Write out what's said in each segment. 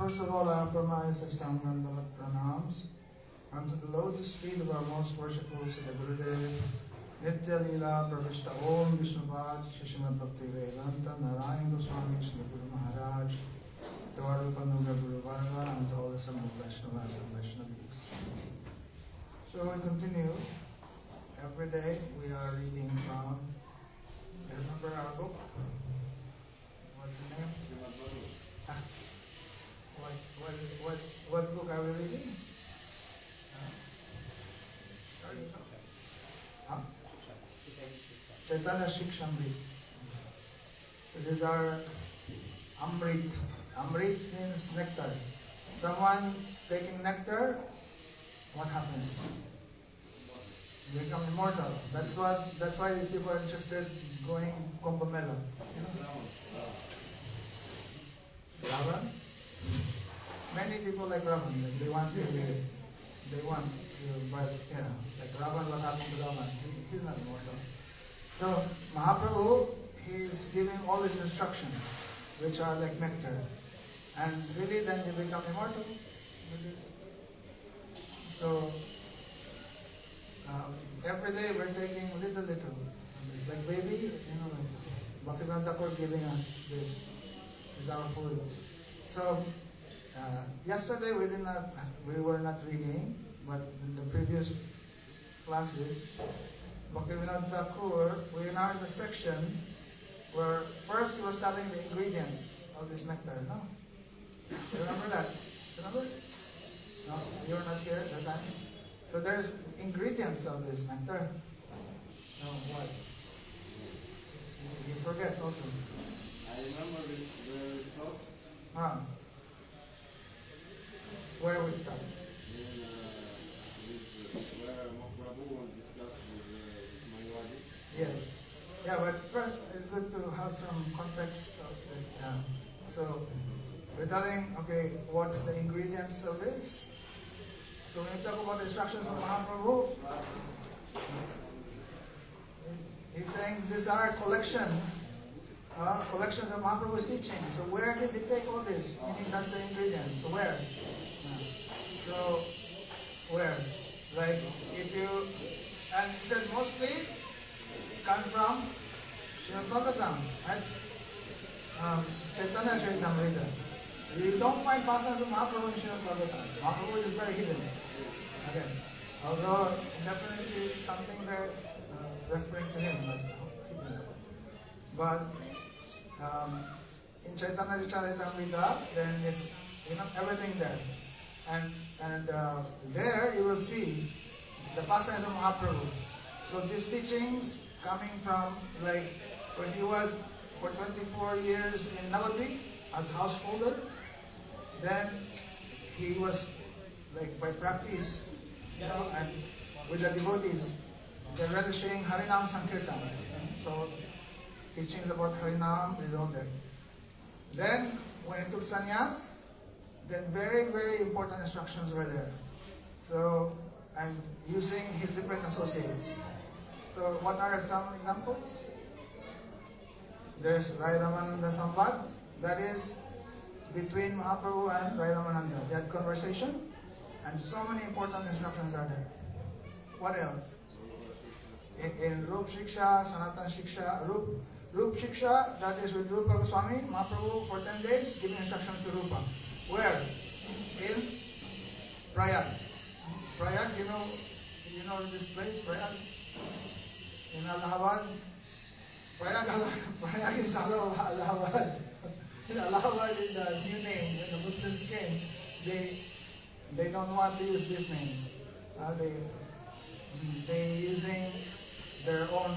First of all, I offer my Sastangandavat pranams unto the lotus feet of our most worshipful Siddha Gurudev, Nitya Leela Pravishta Om Vishnuvad Shishimad Bhakti Vedanta Narayan Goswami Shri Guru Maharaj, to our Rupanuga Guru Varga, and to all the Samad Vaishnavas and Vaishnavas. So we continue. Every day we are reading from, you remember our book? What's the name? What book are we reading? Chaitanya Shikshamrit. So these are Amrit. Amrit means nectar. Someone taking nectar, what happens? You become immortal. That's why people are interested in going Kumbh Mela. You know? Ravan? Many people like Ravan. They want to, but like Ravan, what happened to Ravan? He's not immortal. So Mahaprabhu, he is giving all these instructions, which are like nectar, and really then you become immortal. So every day we're taking little. It's like baby, Bhaktivinoda Thakur giving us this is our food. So yesterday we were not reading, but in the previous classes, Bhaktivinoda Thakur, we are now in the section where first he was telling the ingredients of this nectar, no? You remember that? Remember? No? You were not here at that time? So there's ingredients of this nectar. No, what? You forget also. I remember where we stopped. Where we stopped? Where Prabhu was discussed with Mayawadi. Yes. Yeah, but first it's good to have some context of it. So we're telling, okay, what's the ingredients of this? So when we talk about the instructions of Mahaprabhu, he's saying these are collections of Mahaprabhu's teaching. So where did he take all this? Meaning that's the ingredients. So where? So where? Like if you, and he said mostly come from Srimad Bhagavatam, right? Chaitanya Charitamrita. You don't find pasanas of Mahaprabhu in Srimad Bhagavatam. Mahaprabhu is very hidden. Okay. Although definitely something there referring to him, but in Chaitanya Charitamrita, then it's everything there, and there you will see the pasanas of Mahaprabhu. So these teachings coming from like when he was for 24 years in Navadvip as householder, then he was like by practice, and with the devotees, they're relishing Harinam Sankirtan. So teachings about Harinam is all there. Then when he took sannyas, then very, very important instructions were there. So I'm using his different associates. So what are some examples? There's Rai Ramananda Samvad, that is between Mahaprabhu and Rai Ramananda. They had conversation, and so many important instructions are there. What else? In Rup Shiksha, Sanatan Shiksha, Rup Shiksha, that is with Rupa Goswami, Mahaprabhu for 10 days giving instruction to Rupa. Where? In Prayag. Prayag, you know this place, Prayag? In Allahabad. Prayag is Allahabad. Allahabad is the new name. When the Muslims came, they don't want to use these names. They using their own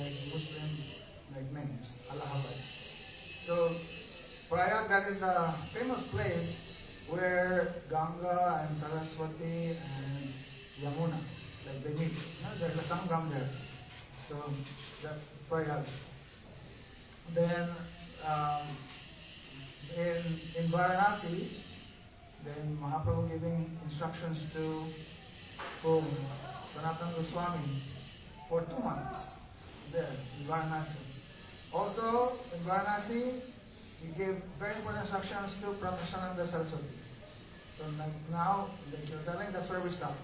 like Muslim like names, Allahabad. So Prayag, that is the famous place where Ganga and Saraswati and Yamuna, like they meet. There's a Sangam there. So that's Prayag. Then in Varanasi, then Mahaprabhu giving instructions to whom? Sanatana Goswami for 2 months there in Varanasi. Also in Varanasi, he gave very important instructions to Prameshananda Saraswati. So like now, like you're telling, that's where we stop.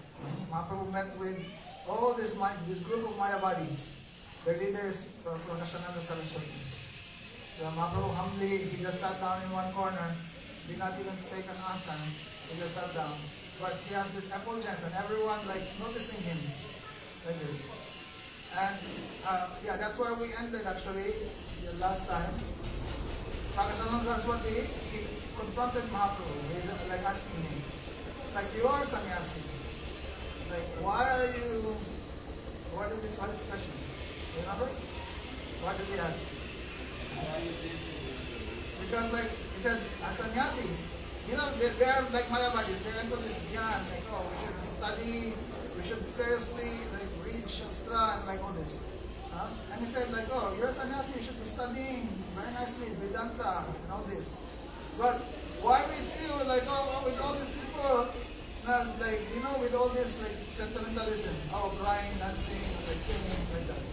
Mahaprabhu met with all this group of Mayavadis. Their leader is Prameshananda Saraswati. So Mahaprabhu humbly, he just sat down in one corner, did not even take an asana, he just sat down. But he has this effulgence and everyone like noticing him like this. And yeah, that's where we ended actually the last time. Prameshananda Saraswati, he confronted Mahaprabhu. He's like asking him, like, you are sannyasi. Like, why are you, what is this question? Remember? What did he ask? Because like, he said, as sannyasis, you know, they are like Mayavadis, they're into this dhyan, like, oh, we should study, we should seriously like read Shastra and like all this. And he said like, oh, you're a sannyasi, you should be studying very nicely, Vedanta and all this. But why we see you like, oh, with all these people, like, you know, with all this like sentimentalism, oh, crying, dancing, like singing, like that.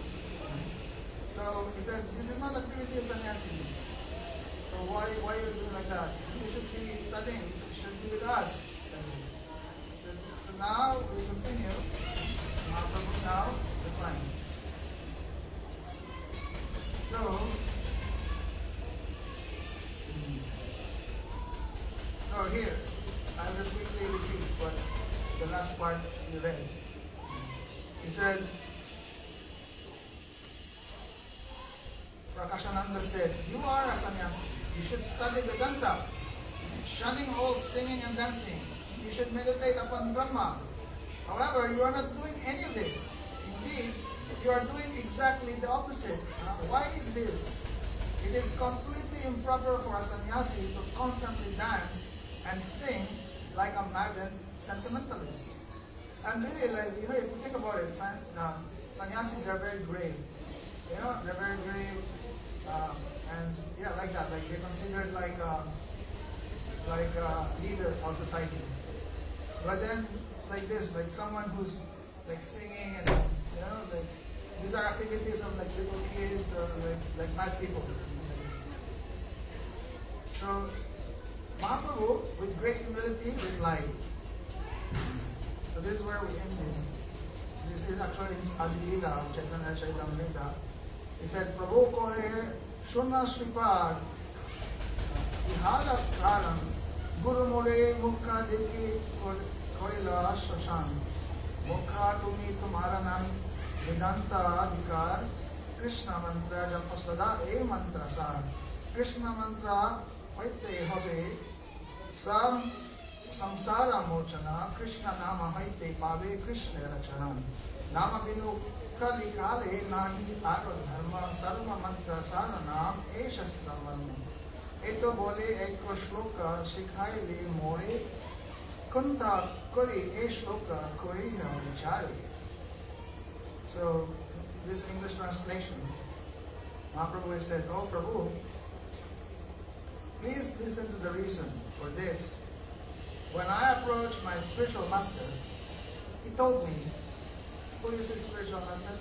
So he said, this is not activity of sannyasis. So why are you doing like that? You should be studying, you should be with us. So now we continue. Mahaprabhu now define. So here, I'll just quickly repeat what the last part you read. He said, Prakashananda said, you are a sannyasi. You should study Vedanta, shunning all singing and dancing. You should meditate upon Brahma. However, you are not doing any of this. Indeed, you are doing exactly the opposite. Why is this? It is completely improper for a sannyasi to constantly dance and sing like a maddened sentimentalist. And really, like, you know, if you think about it, sannyasis, they're very grave. You know, they're very grave. And yeah, like that. Like they're considered like a leader of society. But then, like this, like someone who's like singing and you know, like these are activities of like little kids or like mad people. So Mahaprabhu, with great humility, replied. So this is where we ended. This is actually Adilila of Chaitanya Chaitamrita. He said, Prabhu ko hai shunna shripad ihala karam guru mole mukha dekhi korila shashan mukha tumi tumhara nahi vedanta adhikar Krishna mantra japa sada e mantra sar Krishna mantra hoite hobe sam samsara mochana Krishna nama hoite pave Krishna rachana nama binu kali kale nahi aro dharma sarva mantra sara naam e shastra varma eto bole eko shloka shikhai le more kunta kori e shloka kori ham vichare. So this English translation, Mahaprabhu has said, oh Prabhu, please listen to the reason for this. When I approached my spiritual master, he told me, who is his spiritual master?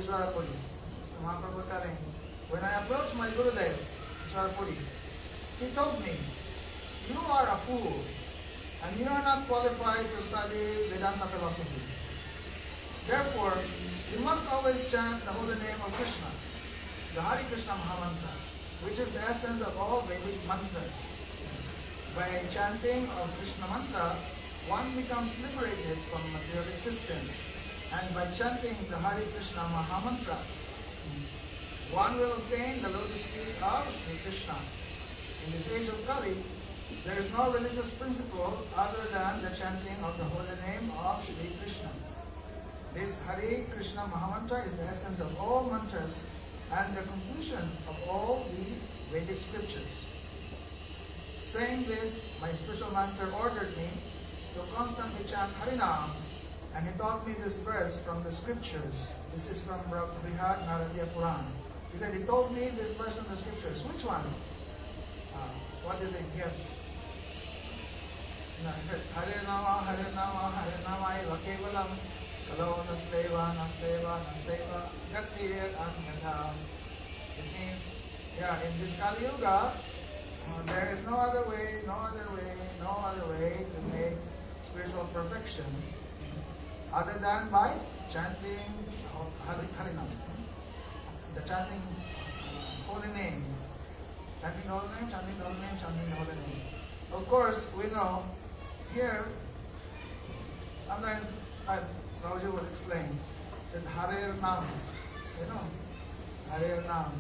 Ishvara Puri. So Mahaprabhu telling, when I approached my Gurudev, Ishvara Puri, he told me, you are a fool and you are not qualified to study Vedanta philosophy. Therefore, you must always chant the holy name of Krishna, the Hare Krishna Mahamantra, which is the essence of all Vedic mantras. By chanting of Krishna mantra, one becomes liberated from material existence. And by chanting the Hare Krishna Mahamantra, one will obtain the lotus feet of Sri Krishna. In this age of Kali, there is no religious principle other than the chanting of the holy name of Sri Krishna. This Hare Krishna Mahamantra is the essence of all mantras and the conclusion of all the Vedic scriptures. Saying this, my spiritual master ordered me to constantly chant Harinam, and he taught me this verse from the scriptures. This is from Brihad Naradiya Puran. He said, he told me this verse from the scriptures. Which one? What do you think? Yes. No, he said, Hare Nama, Hare Nama, Hare Nama, Eva Kevalam, Kalo Nasteva, Nasteva, Nasteva, Gati Atmadha. It means, Yeah, in this Kali Yuga, there is no other way to make spiritual perfection other than by chanting Harinam. The chanting holy name. Chanting the holy name, chanting the holy name, chanting the holy name. Of course, we know here, sometimes Prabhuji would explain that Harir Nam, Harir Nam.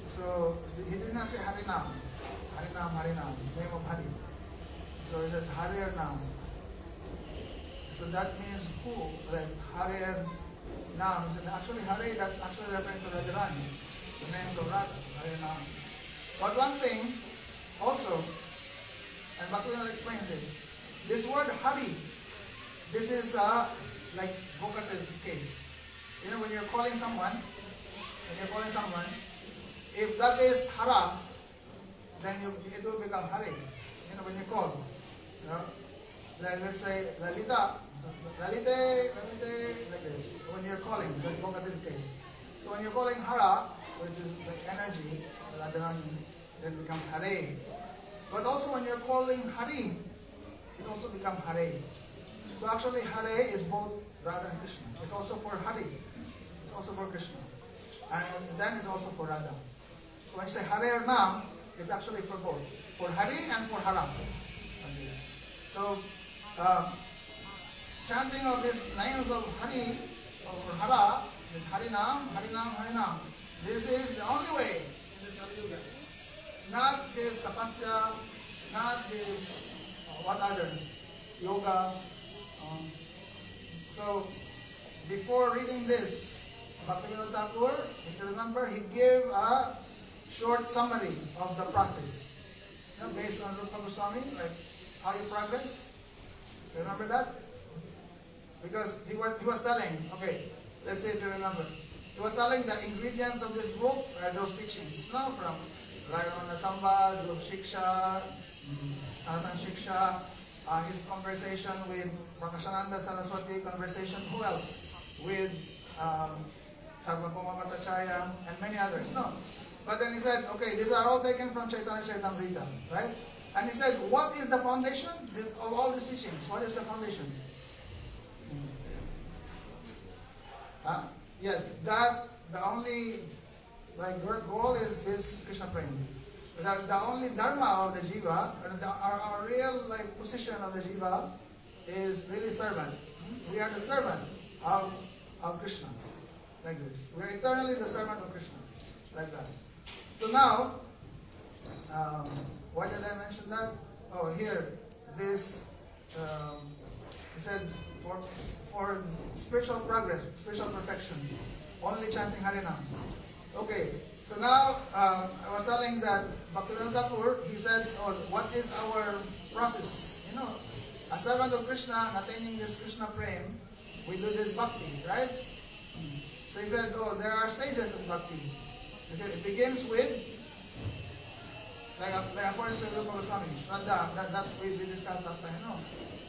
So he did not say Harinam, Harinam, name of Hari. So he said Harir Nam. So that means who? Like Harir Nam. Actually Hari, that's actually referring to Radharani, the names of Radha, Harir Nam. But one thing also, and Bhakti will explain this. This word Hari, this is like vocative case. When you're calling someone, if that is Hara, then it will become Hari. When you call. Like let's say Lalita, Lalite, like this. When you're calling, that's vocative case. So when you're calling Hara, which is like energy, then it becomes Hare. But also when you're calling Hari, it also becomes Hare. So actually Hare is both Radha and Krishna. It's also for Hari. It's also for Krishna. And then it's also for Radha. So when you say Hare or Nam, it's actually for both. For Hari and for Hara. So chanting of these names of Hari or Hara is Harinam, Harinam, Harinam. This is the only way in this Kali Yuga. Not this tapasya, not this what other yoga. So before reading this, Bhaktivinoda Thakur, if you remember, he gave a short summary of the process. Based on Rupa Goswami, like how you progress. Remember that? Because he was telling, okay, let's say if you remember, he was telling the ingredients of this book are those teachings. From Rayana Sambad, Dhruv Shiksha, Sanatan Shiksha, his conversation with Prakashananda Saraswati, conversation, who else? With Sarvabhauma Bhattacharya and many others. But then he said, okay, these are all taken from Chaitanya Charitamrita, right? And he said, what is the foundation of all these teachings? What is the foundation? Yes, that the only goal is this Krishna prema. The only dharma of the Jiva, our real position of the Jiva is really servant. We are the servant of Krishna, like this. We are eternally the servant of Krishna, like that. So now, why did I mention that? Oh, here, this, he said, for spiritual progress, spiritual perfection, only chanting Harinam. Okay, so now, I was telling that Bhaktivinoda Thakur, he said, oh, what is our process? A servant of Krishna, attaining this Krishna prema, we do this Bhakti, right? So he said, oh, there are stages of Bhakti. Okay, it begins with, like according to Rupa Goswami, Shraddha, that we discussed last time,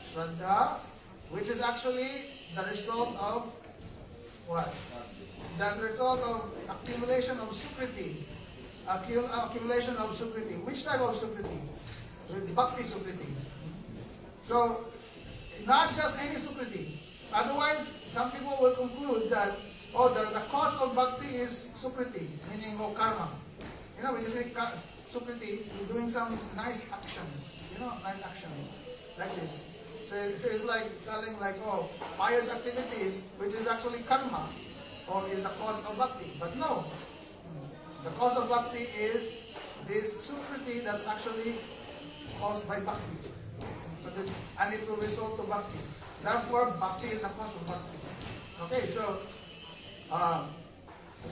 Shraddha, which is actually the result of what? The result of accumulation of Sukriti. Accumulation of Sukriti. Which type of Sukriti? Bhakti Sukriti. So, not just any Sukriti. Otherwise, some people will conclude that, the cause of Bhakti is Sukriti, meaning karma. When you say Sukriti, you're doing some nice actions. Nice actions. Like this. So it's like telling pious activities, which is actually karma, or is the cause of Bhakti. But no. The cause of Bhakti is this Sukriti that's actually caused by Bhakti. And it will result to Bhakti. Therefore, Bhakti is the cause of Bhakti. Okay, so,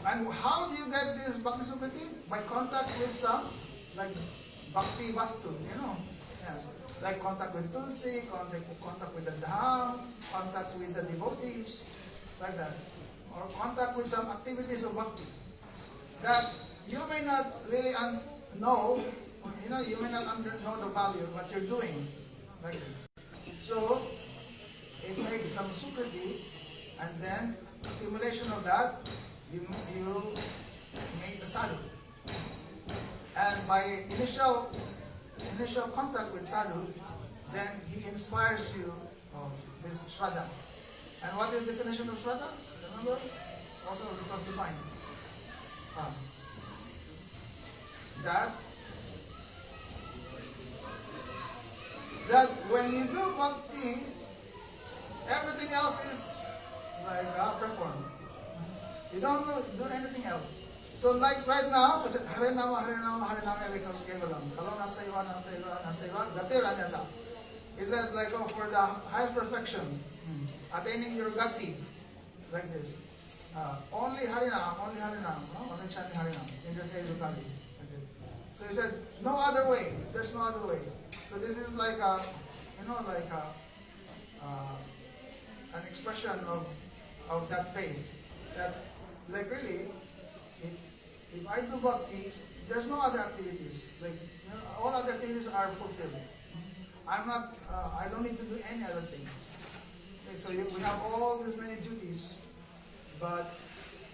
and how do you get this Bhakti Sukriti? By contact with some, Bhakti Vastu, like contact with Tulsi, contact with the Dham, contact with the devotees, like that. Or contact with some activities of Bhakti that you may not really know, you may not know the value of what you're doing, like this. So, it takes some Sukriti, and then accumulation of that, you made the sadhu. And by initial contact with sadhu, then he inspires you of this Shraddha. And what is the definition of Shraddha? Remember? Also it was defined. That when you do bhakti, everything else is like performed. You don't do anything else. So like right now, Hare Nama, Hare Nama, Hare Nama, Kevalam. Kalon Hastaiva, Hastaiva, Hastaiva, Gati Ranyata. Is that like for the highest perfection, attaining your Gati, like this. Only Harinam, only Harinam, only chanting Harinam. In this age of Gati. So he said, no other way. There's no other way. So this is like an expression of that faith. That like really, if I do bhakti, there's no other activities. Like all other activities are fulfilled. I don't need to do any other thing. Okay, so we have all these many duties, but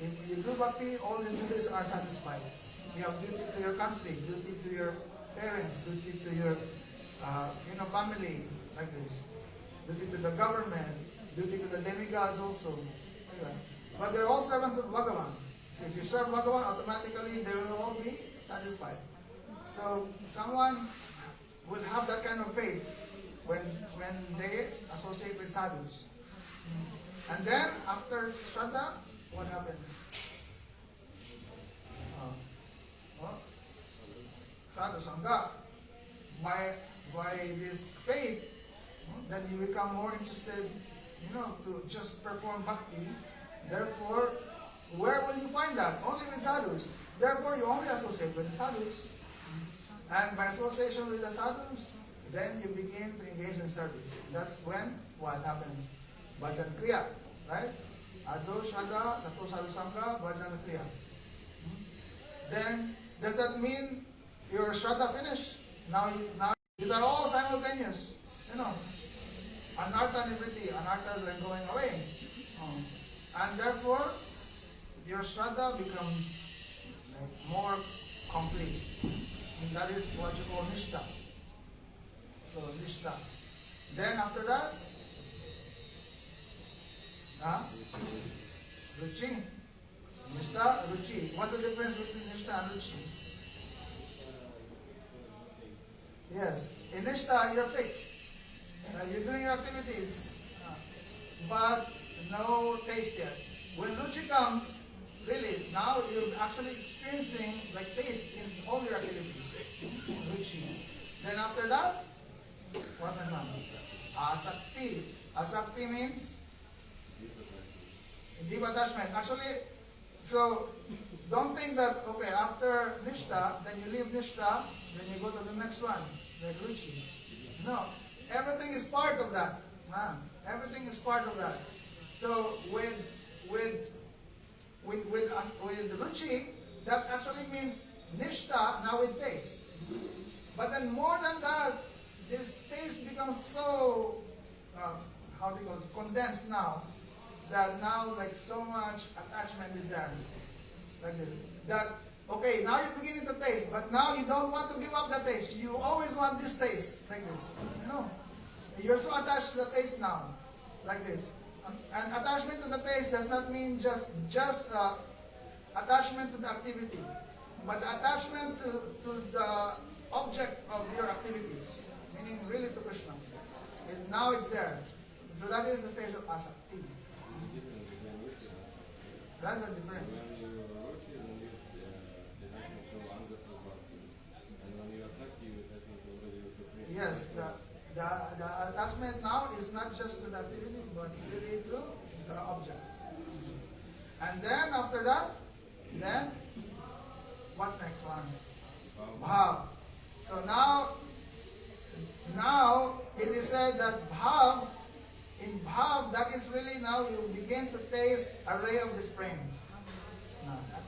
if you do bhakti, all these duties are satisfied. You have duty to your country, duty to your parents, duty to your family, like this. Duty to the government, duty to the demigods also. Okay. But they're all servants of Bhagavan. If you serve Bhagavan, automatically they will all be satisfied. So someone will have that kind of faith when they associate with sadhus. And then after Shraddha, what happens? Sadhu Sangha. By this faith, then you become more interested, to just perform bhakti. Therefore, where will you find that? Only with sadhus. Therefore, you only associate with the sadhus. And by association with the sadhus, then you begin to engage in service. That's when what happens? Bhajan Kriya, right? Ado Shraddha, Tato Sadhu Sangha, Bhajan Kriya. Then, does that mean your Shraddha finished? Now these are all simultaneous. Anartha Nivriti, anarthas are going away. And therefore, your Shraddha becomes more complete. And that is what you call Nishtha. So, Nishtha. Then after that, Ruchi. Nishtha, Ruchi. What's the difference between Nishtha and Ruchi? Yes. In Nishtha, you're fixed. You're doing your activities, but no taste yet. When Ruchi comes, really, now you're actually experiencing like taste in all your activities. Ruchi. Then after that, what's the name? Asakti. Asakti means deep attachment. Actually, so don't think that, okay, after Nishtha, then you leave Nishtha, then you go to the next one, like Ruchi. No. Everything is part of that. Everything is part of that. So with Ruchi, that actually means Nishtha, now with taste. But then more than that, this taste becomes so, condensed now, that now like so much attachment is there. Like this. That, okay, now you're beginning to taste, but now you don't want to give up the taste. You always want this taste, like this. You're so attached to the taste now, like this. And attachment to the taste does not mean just attachment to the activity, but attachment to the object of your activities, meaning really to Krishna. Now it's there. So that is the stage of asakti. That's the difference. Yes, the attachment now is not just to the activity, but really to the object. And then after that, then what's next one? Bhav. So now it is said that Bhav, in Bhav, that is really now you begin to taste a ray of this prem.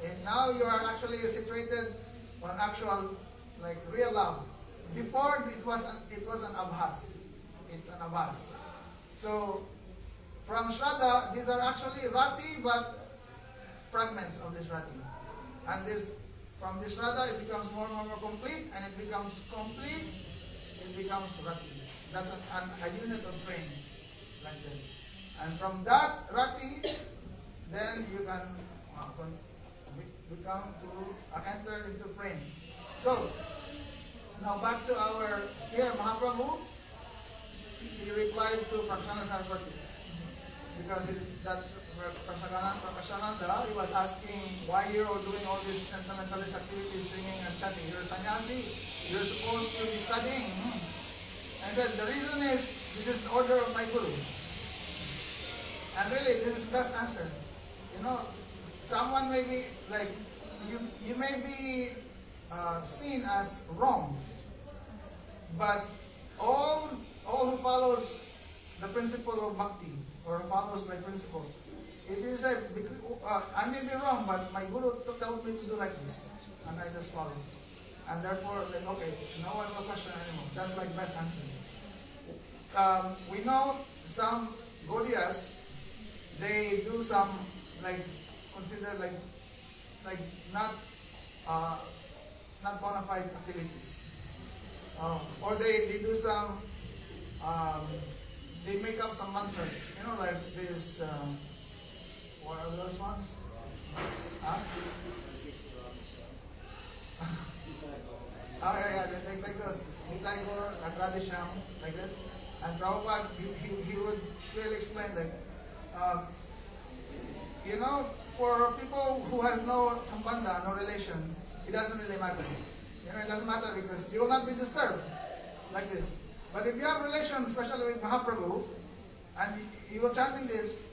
And now you are actually situated on actual, like real love. Before it was an abhas. It's an abhas. So from Shraddha, these are actually rati, but fragments of this rati. And this From this Radha, it becomes more and more complete, and it becomes complete, it becomes Rati. That's a unit of praying, like this. And from that Rati, then you can become to enter into praying. So, now back to our, here Mahaprabhu, he replied to Prakshana Saraswati. Because that's where Prakashananda, he was asking, why you're all doing all these sentimentalist activities, singing and chanting? You're a sannyasi, you're supposed to be studying. And said, the reason is, this is the order of my guru. And really, this is the best answer. You know, someone may be, like, you may be seen as wrong, but all who follows the principle of Bhakti, or follows my principle, if you said, I may be wrong, but my guru told me to do like this, and I just follow. And therefore, like, okay, no one will question anymore. That's like best answer. We know some Gaudiyas, they do some, like, considered like not bona fide activities. Or they do some, they make up some mantras, you know, like this, what are those ones? Huh? Oh yeah, like those, Nitagor, Radhisham, like this. And Prabhupada, he would clearly explain, like, you know, for people who has no sambandha, no relation, it doesn't really matter. You know, it doesn't matter because you will not be disturbed like this. But if you have relation, especially with Mahaprabhu, and you were chanting this,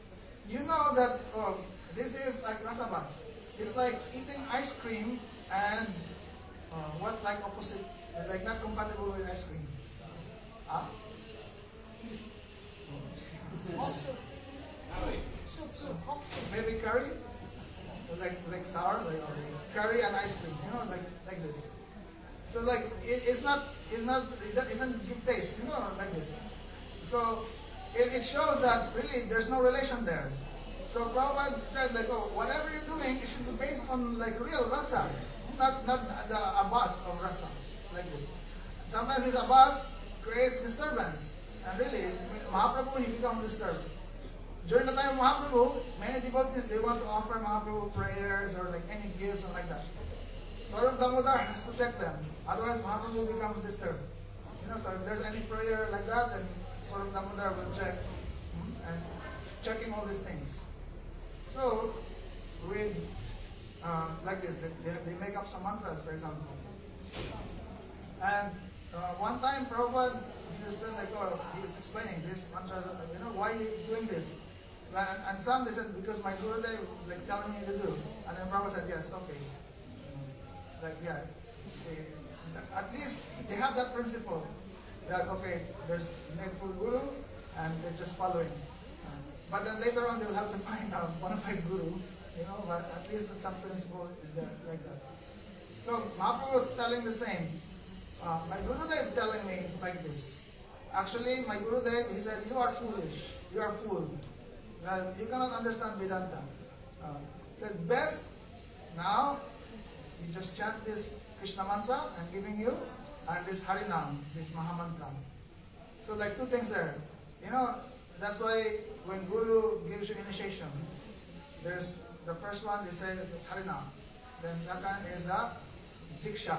you know that this is like rasabas. It's like eating ice cream and what's like opposite, like not compatible with ice cream. Huh? Also, soup. Maybe curry, like sour, like curry and ice cream. You know, like this. So like it doesn't give taste. You know, like this. So it shows that really there's no relation there. So Prabhupada said, like, oh, whatever you're doing, it should be based on like real rasa, not the abas of rasa, like this. Sometimes this abas creates disturbance, and really Mahaprabhu, he becomes disturbed. During the time of Mahaprabhu, many devotees, they want to offer Mahaprabhu prayers or like any gifts and like that. Swarup Damodar has to check them, otherwise Mahaprabhu becomes disturbed. You know, so if there's any prayer like that, then Swarup Damodar will check and checking all these things. So, with like this, they make up some mantras, for example. And one time Prabhupada, he was saying, like, oh, he was explaining this mantra, you know, why are you doing this? And some, they said, because my Gurudev like telling me to do. And then Prabhupada said, yes, okay. Like, yeah. At least they have that principle that, okay, there's needful Guru and they're just following. But then later on, they will have to find a bona fide Guru, you know, but at least some principle is there, like that. So Mahaprabhu was telling the same. My Gurudev telling me like this. Actually, my Gurudev, he said, you are foolish. You are fool. You cannot understand Vedanta. He said, best, now, you just chant this Krishna mantra I'm giving you, and this Harinam, this Mahamantra. So like two things there. You know, that's why when Guru gives you initiation, there's the first one, they say Harinam. Then second is the Diksha.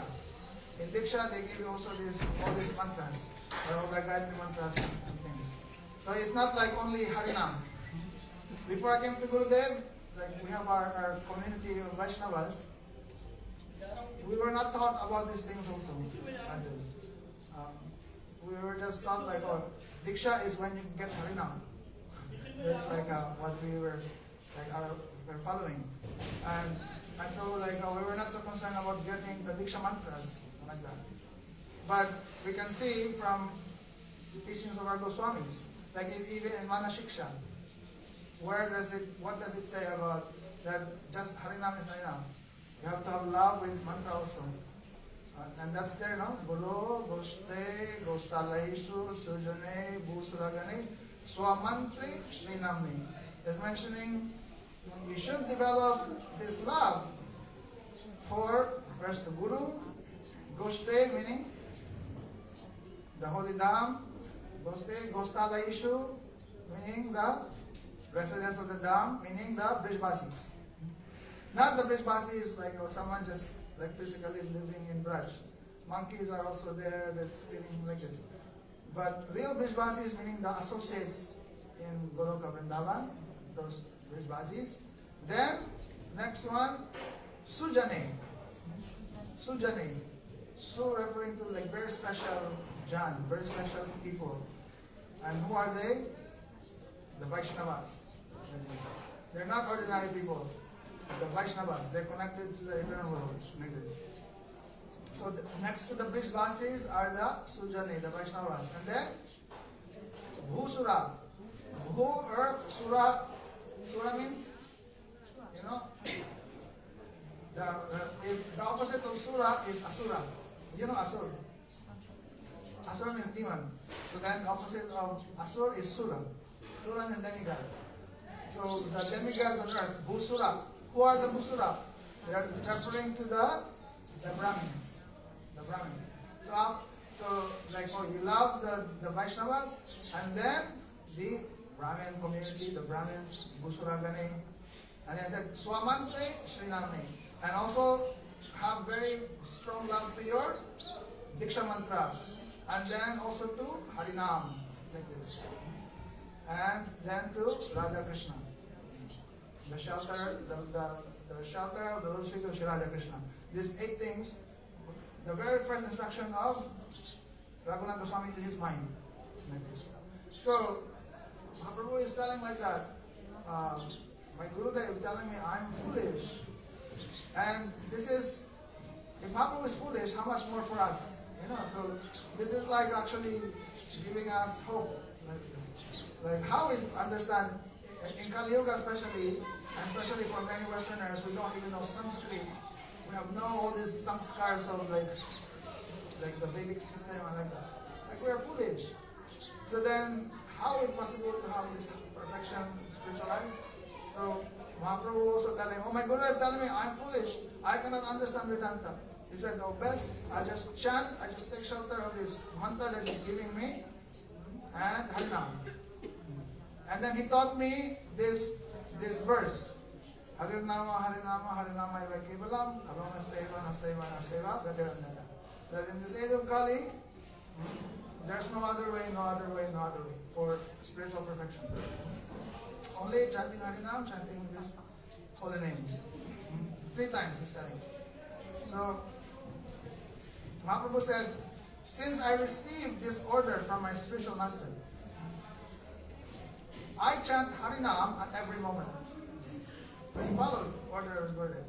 In Diksha, they give you also all these mantras, all the Gayatri mantras and things. So it's not like only Harinam. Before I came to Gurudev, like we have our community of Vaishnavas, we were not taught about these things also. We were just taught like, oh, Diksha is when you get Harinam. That's like what we were we're following. And so like we were not so concerned about getting the Diksha mantras like that. But we can see from the teachings of our Goswamis, like even in Manashiksha, what does it say about that just Harinam is not enough? You have to have love with mantra also. And that's there, no? Golo, Goste, Gostalaishu, Sujane, Busuragane, Swamantri, Srinamni. It's mentioning you should develop this love for First the Guru, Goshte meaning the holy Dham, Goshte, Gostala Ishu meaning the residents of the Dham, meaning the Brijbasis. Not the Brijbasis like someone just like physically living in Braj. Monkeys are also there that's stealing like this. But real Brijbasis meaning the associates in Goloka Vrindavan, those Brijbasis. Then next one, Sujane. Sujane. Su referring to like very special Jan, very special people. And who are they? The Vaishnavas. They're not ordinary people. The Vaishnavas, they're connected to the eternal world. Like this. So next to the Brijbasis are the Sujane, the Vaishnavas. And then Bhusura. Bhu, earth, Sura. Sura means, you know, the opposite of Sura is Asura. You know Asur. Asura means demon. So then the opposite of Asur is Sura. Sura means demigods. So the demigods on earth, Bhusura. Who are the Bhusura? They are referring to the Brahmins. The Brahmins. So like you love the Vaishnavas and then the Brahmin community, the Brahmins, Bhusura Gane. And then I said Swamantre, Srinamne. And also have very strong love to your Diksha mantras. And then also to Harinam, like this. And then to Radha Krishna. The shelter, the shelter of the Lord's feet of Shri Radha Krishna. These 8 things, the very first instruction of Raghunath Goswami to his mind. Like this. So, Mahaprabhu is telling like that. My Gurudev is telling me I'm foolish. And this is, if Mahaprabhu is foolish, how much more for us? You know, so this is like actually giving us hope. Like how is understand in Kali Yuga especially, and especially for many Westerners, we don't even know Sanskrit. We have no all these samskars of like the Vedic system and like that. Like we are foolish. So then, how is it possible to have this perfection spiritual life? So Mahaprabhu also telling, oh my Guru is telling me I'm foolish. I cannot understand Vedanta. He said, no, best I just chant, I just take shelter of this mantra that he's giving me and Harinam. And then he taught me this verse. Harinama, Harinama, Harinama Iva Kevalam, Kalama Steva, Nasteva, Nasteva, Gatirandata. That in this age of Kali, there's no other way, no other way, no other way for spiritual perfection. Only chanting Harinam, chanting these holy names. 3 times he's telling. So, Mahaprabhu said, since I received this order from my spiritual master, I chant Harinam at every moment. So he followed order of Gurudev.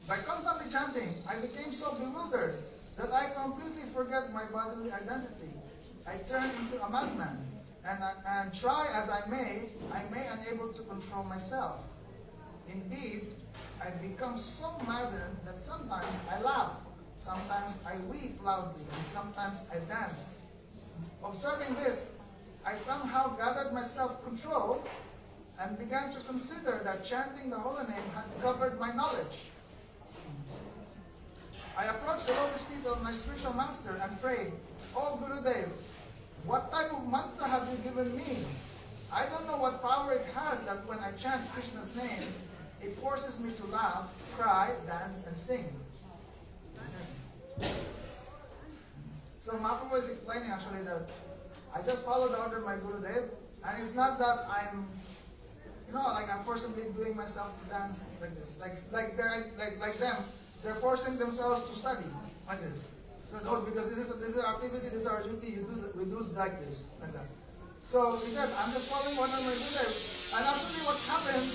By constantly chanting, I became so bewildered that I completely forget my bodily identity. I turn into a madman, and try as I may unable to control myself. Indeed, I become so maddened that sometimes I laugh, sometimes I weep loudly, and sometimes I dance. Observing this, I somehow gathered my self-control and began to consider that chanting the holy name had covered my knowledge. I approached the lotus feet of my spiritual master and prayed, "Oh Gurudev, what type of mantra have you given me? I don't know what power it has that when I chant Krishna's name, it forces me to laugh, cry, dance, and sing." So Mahaprabhu is explaining actually that I just followed the order of my Gurudev, and it's not that I'm, like I'm forcibly doing myself to dance like this, like them. They're forcing themselves to study like this. So because this is our activity, this is our duty. We do like this, like that. So he said, I'm just following order of my Gurudev, and actually what happened,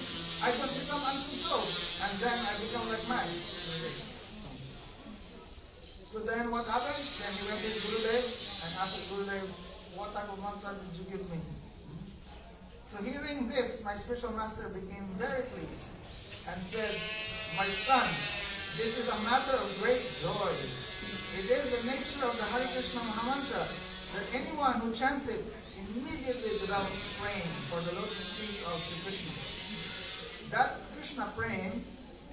I just become uncontrolled, and then I become like mad. So then what happened? Then he went to his Gurudev and asked Gurudev, what type of mantra did you give me? So hearing this, my spiritual master became very pleased and said, "My son, this is a matter of great joy. It is the nature of the Hare Krishna Mahamantra that anyone who chants it immediately develops praying for the lotus feet of Sri Krishna. That Krishna praying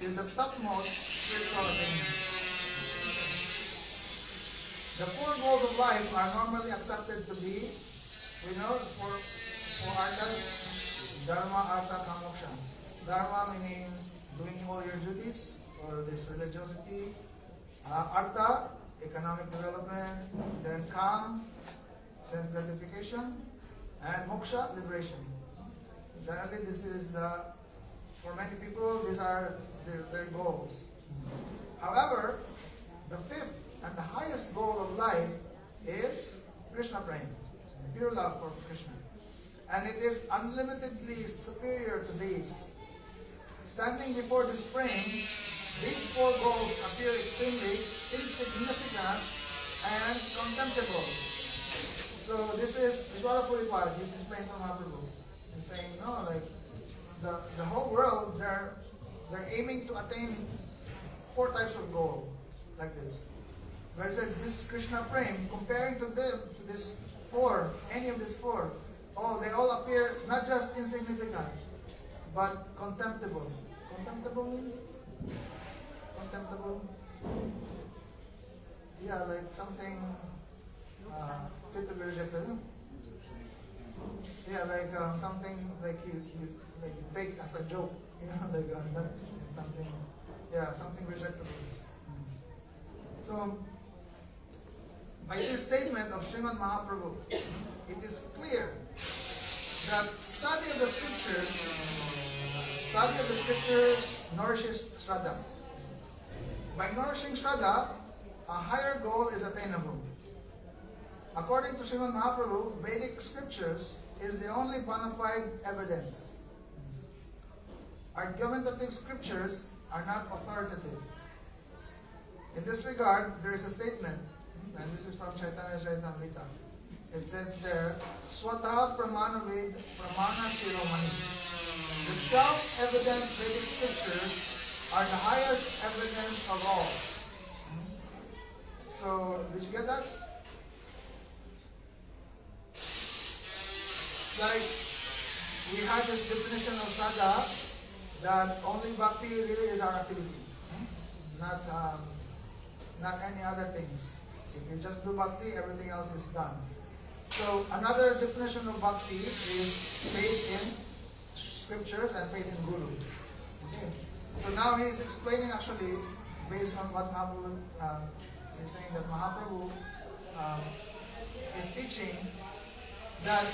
is the topmost spiritual attainment. The four goals of life are normally accepted to be, we know, four arthas: dharma, artha, kama, moksha. Dharma meaning doing all your duties, or this religiosity. Artha, economic development. Then kam, sense gratification. And moksha, liberation. Generally, this is for many people, these are their goals. However, the fifth and the highest goal of life is Krishna prema, pure love for Krishna. And it is unlimitedly superior to these. Standing before this frame, these four goals appear extremely insignificant and contemptible. So this is Vishwara Puripad, he's explaining from Mahaprabhu. He's saying, no, like the whole world, they're aiming to attain four types of goal, like this. Where he said, this Krishna prema, comparing to them, to this four, any of these four, they all appear not just insignificant, but contemptible. Contemptible means? Contemptible? Yeah, like something fit to be rejected. Yeah, like something like you take as a joke. You know, like not something. Yeah, something rejectable. So, by this statement of Srimad Mahaprabhu, it is clear that study of the scriptures nourishes Shraddha. By nourishing Shraddha, a higher goal is attainable. According to Srimad Mahaprabhu, Vedic scriptures is the only bona fide evidence. Argumentative scriptures are not authoritative. In this regard, there is a statement, and this is from Chaitanya Charitamrita. It says there, Swataha Pramana Ved Pramana Shiromani. The self-evident Vedic scriptures are the highest evidence of all. So, did you get that? Like, we had this definition of Shraddha that only Bhakti really is our activity. Not any other things. If you just do Bhakti, everything else is done. So another definition of Bhakti is faith in scriptures and faith in Guru. Okay. So now he is explaining actually, based on what Mahaprabhu is saying, that Mahaprabhu is teaching that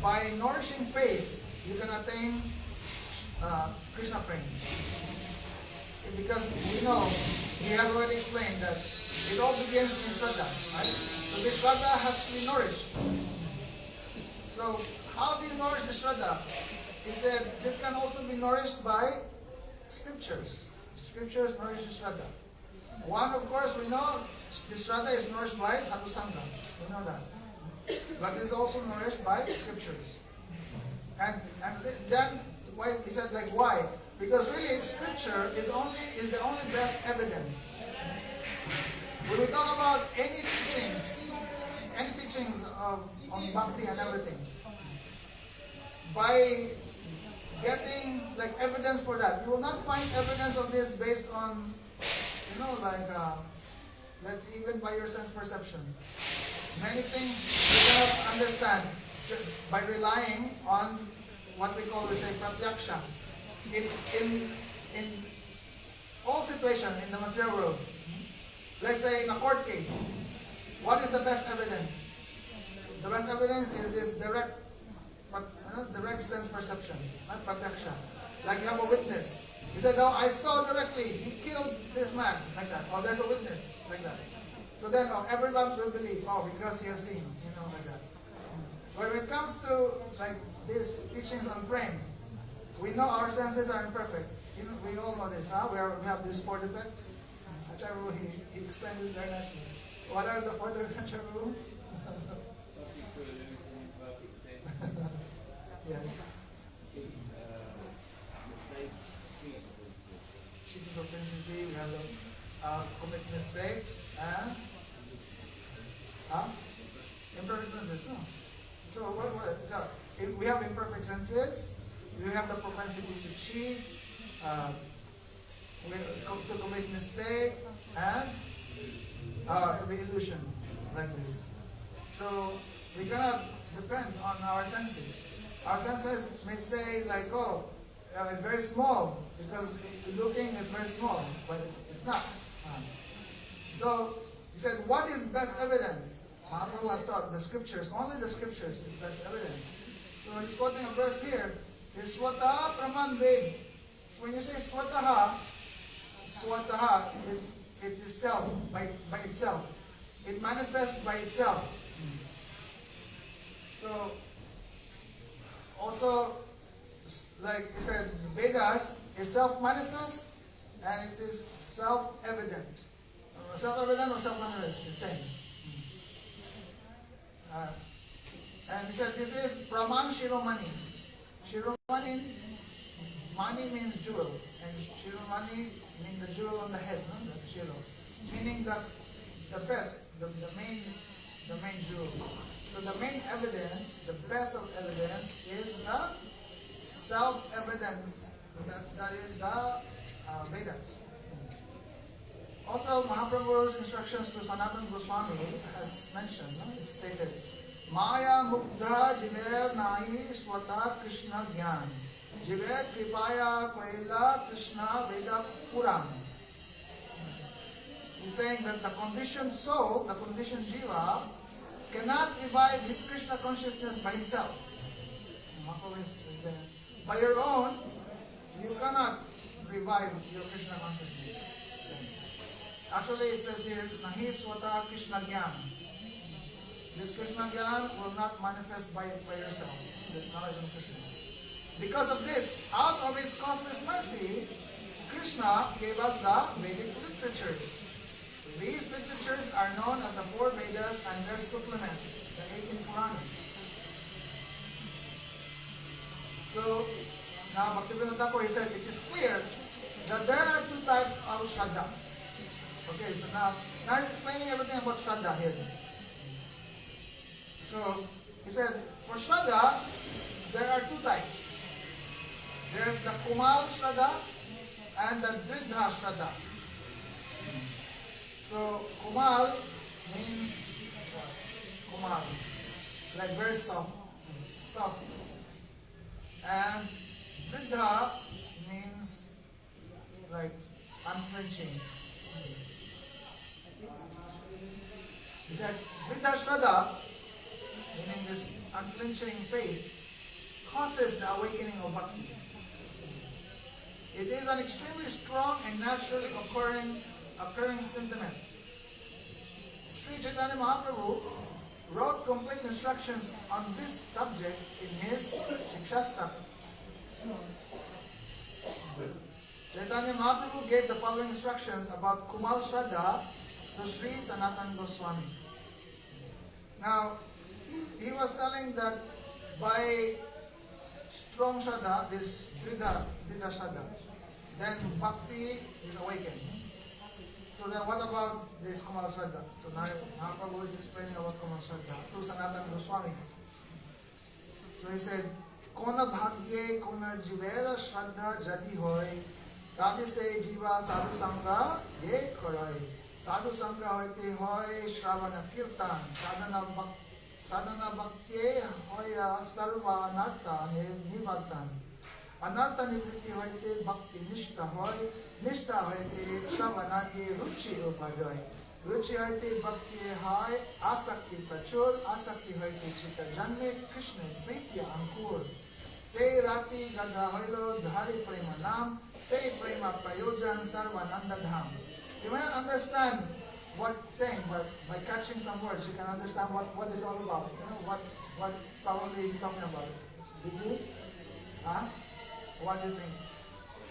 by nourishing faith, you can attain Krishna prema. Because we know, we have already explained that it all begins in Shraddha, right? So this Shraddha has to be nourished. So how do you nourish the Shraddha? He said this can also be nourished by scriptures. Scriptures nourish the Shraddha. One, of course, we know the Shraddha is nourished by Sadhusanga. We know that. But it is also nourished by scriptures. And then why he said like why? Because really scripture is the only best evidence. When we talk about any teachings on Bhakti and everything, by getting like evidence for that, you will not find evidence of this based on, like even by your sense perception. Many things you cannot understand by relying on what we call, pratyaksha. In all situations in the material world, let's say in a court case, what is the best evidence? The best evidence is this direct sense perception, not pratyaksha. Like you have a witness. He said, I saw directly, he killed this man, like that. Or there's a witness, like that. So then everyone will believe, because he has seen, like that. But when it comes to like these teachings on prema, we know our senses are imperfect. We all know this, huh? We have these four defects. Acharya, he explained this very nicely. What are the four defects, Acharya? Yes. Cheating propensity, we have commit mistakes and imperfect senses. No. So if we have imperfect senses, we have the propensity to cheat, to commit mistake, and to be illusion, like this. So we cannot depend on our senses. Our senses may say like, oh, it's very small, because looking is very small, but it's not. So he said, what is best evidence? Mahaprabhu has taught the scriptures, only the scriptures is best evidence. So he's quoting a verse here, Swataha Praman Ved. So when you say Swataha, it is self, by itself. It manifests by itself. So, also, like he said, Vedas is self-manifest and it is self-evident. Self-evident or self-manifest, the same. And he said, this is Praman Shiromani. Shiromani, mani means jewel, and Shiromani means the jewel on the head, no? The shiro. Meaning the best, the main jewel. So the main evidence, the best of evidence, is the self-evidence. That is the Vedas. Also, Mahaprabhu's instructions to Sanatana Goswami, as mentioned, it stated, Maya Mugdha Jiver Nahi Swata Krishna Gyan. Jiver Kripaya Koila Krishna Veda Puran. He's saying that the conditioned soul, the conditioned Jiva, cannot revive his Krishna consciousness by himself. By your own, you cannot revive your Krishna consciousness. Actually, it says here, Nahi Swata Krishna Gyan. This Krishna Gyan will not manifest by yourself. This knowledge of Krishna. Because of this, out of his costless mercy, Krishna gave us the Vedic Literatures. These literatures are known as the 4 Vedas and their supplements, the 18 Puranas. So, now Bhaktivinoda Thakur, he said, it is clear that there are 2 types of Shraddha. Okay, so now he's explaining everything about Shraddha here. So, he said, for Shraddha, there are 2 types. There's the Kumal Shraddha and the Dridha Shraddha. So, Kumal means Kumal, like very soft. And Dridha means like unflinching. That Dridha Shraddha, meaning this unflinching faith, causes the awakening of Bhakti. It is an extremely strong and naturally occurring sentiment. Sri Chaitanya Mahaprabhu wrote complete instructions on this subject in his Shikshastaka. Chaitanya Mahaprabhu gave the following instructions about Kumal Shraddha to Sri Sanatana Goswami. Now, he was telling that by strong Shraddha, this Dridha Shraddha, then Bhakti is awakened. So then what about this Kumal Shraddha? So now Mahaprabhu is explaining about Kumal Shraddha to Sanatana Goswami. So he said, Kona bhagye kona jivera shraddha jadi hoy, tabi se jiva sadhu sangha ye karay. Sadhu sangha hoite hoy shravana kirtan, sadhana bhakti hoya sarva anartha nivartan. Anartha nivriti hoite bhakti nishta hoy, nishta hoite shravanati ruchi upadoy. Ruchi hoite bhakti hoy asakti prachur, asakti hoite chitta janme Krishna pritya ankur. Say rati gadha hoilo dhari prema nam, say prema prayojan sarvananda dham. You may not understand what it's saying, but by catching some words, you can understand what it's all about. You know, what probably he's talking about. Did you? Huh? What do you think?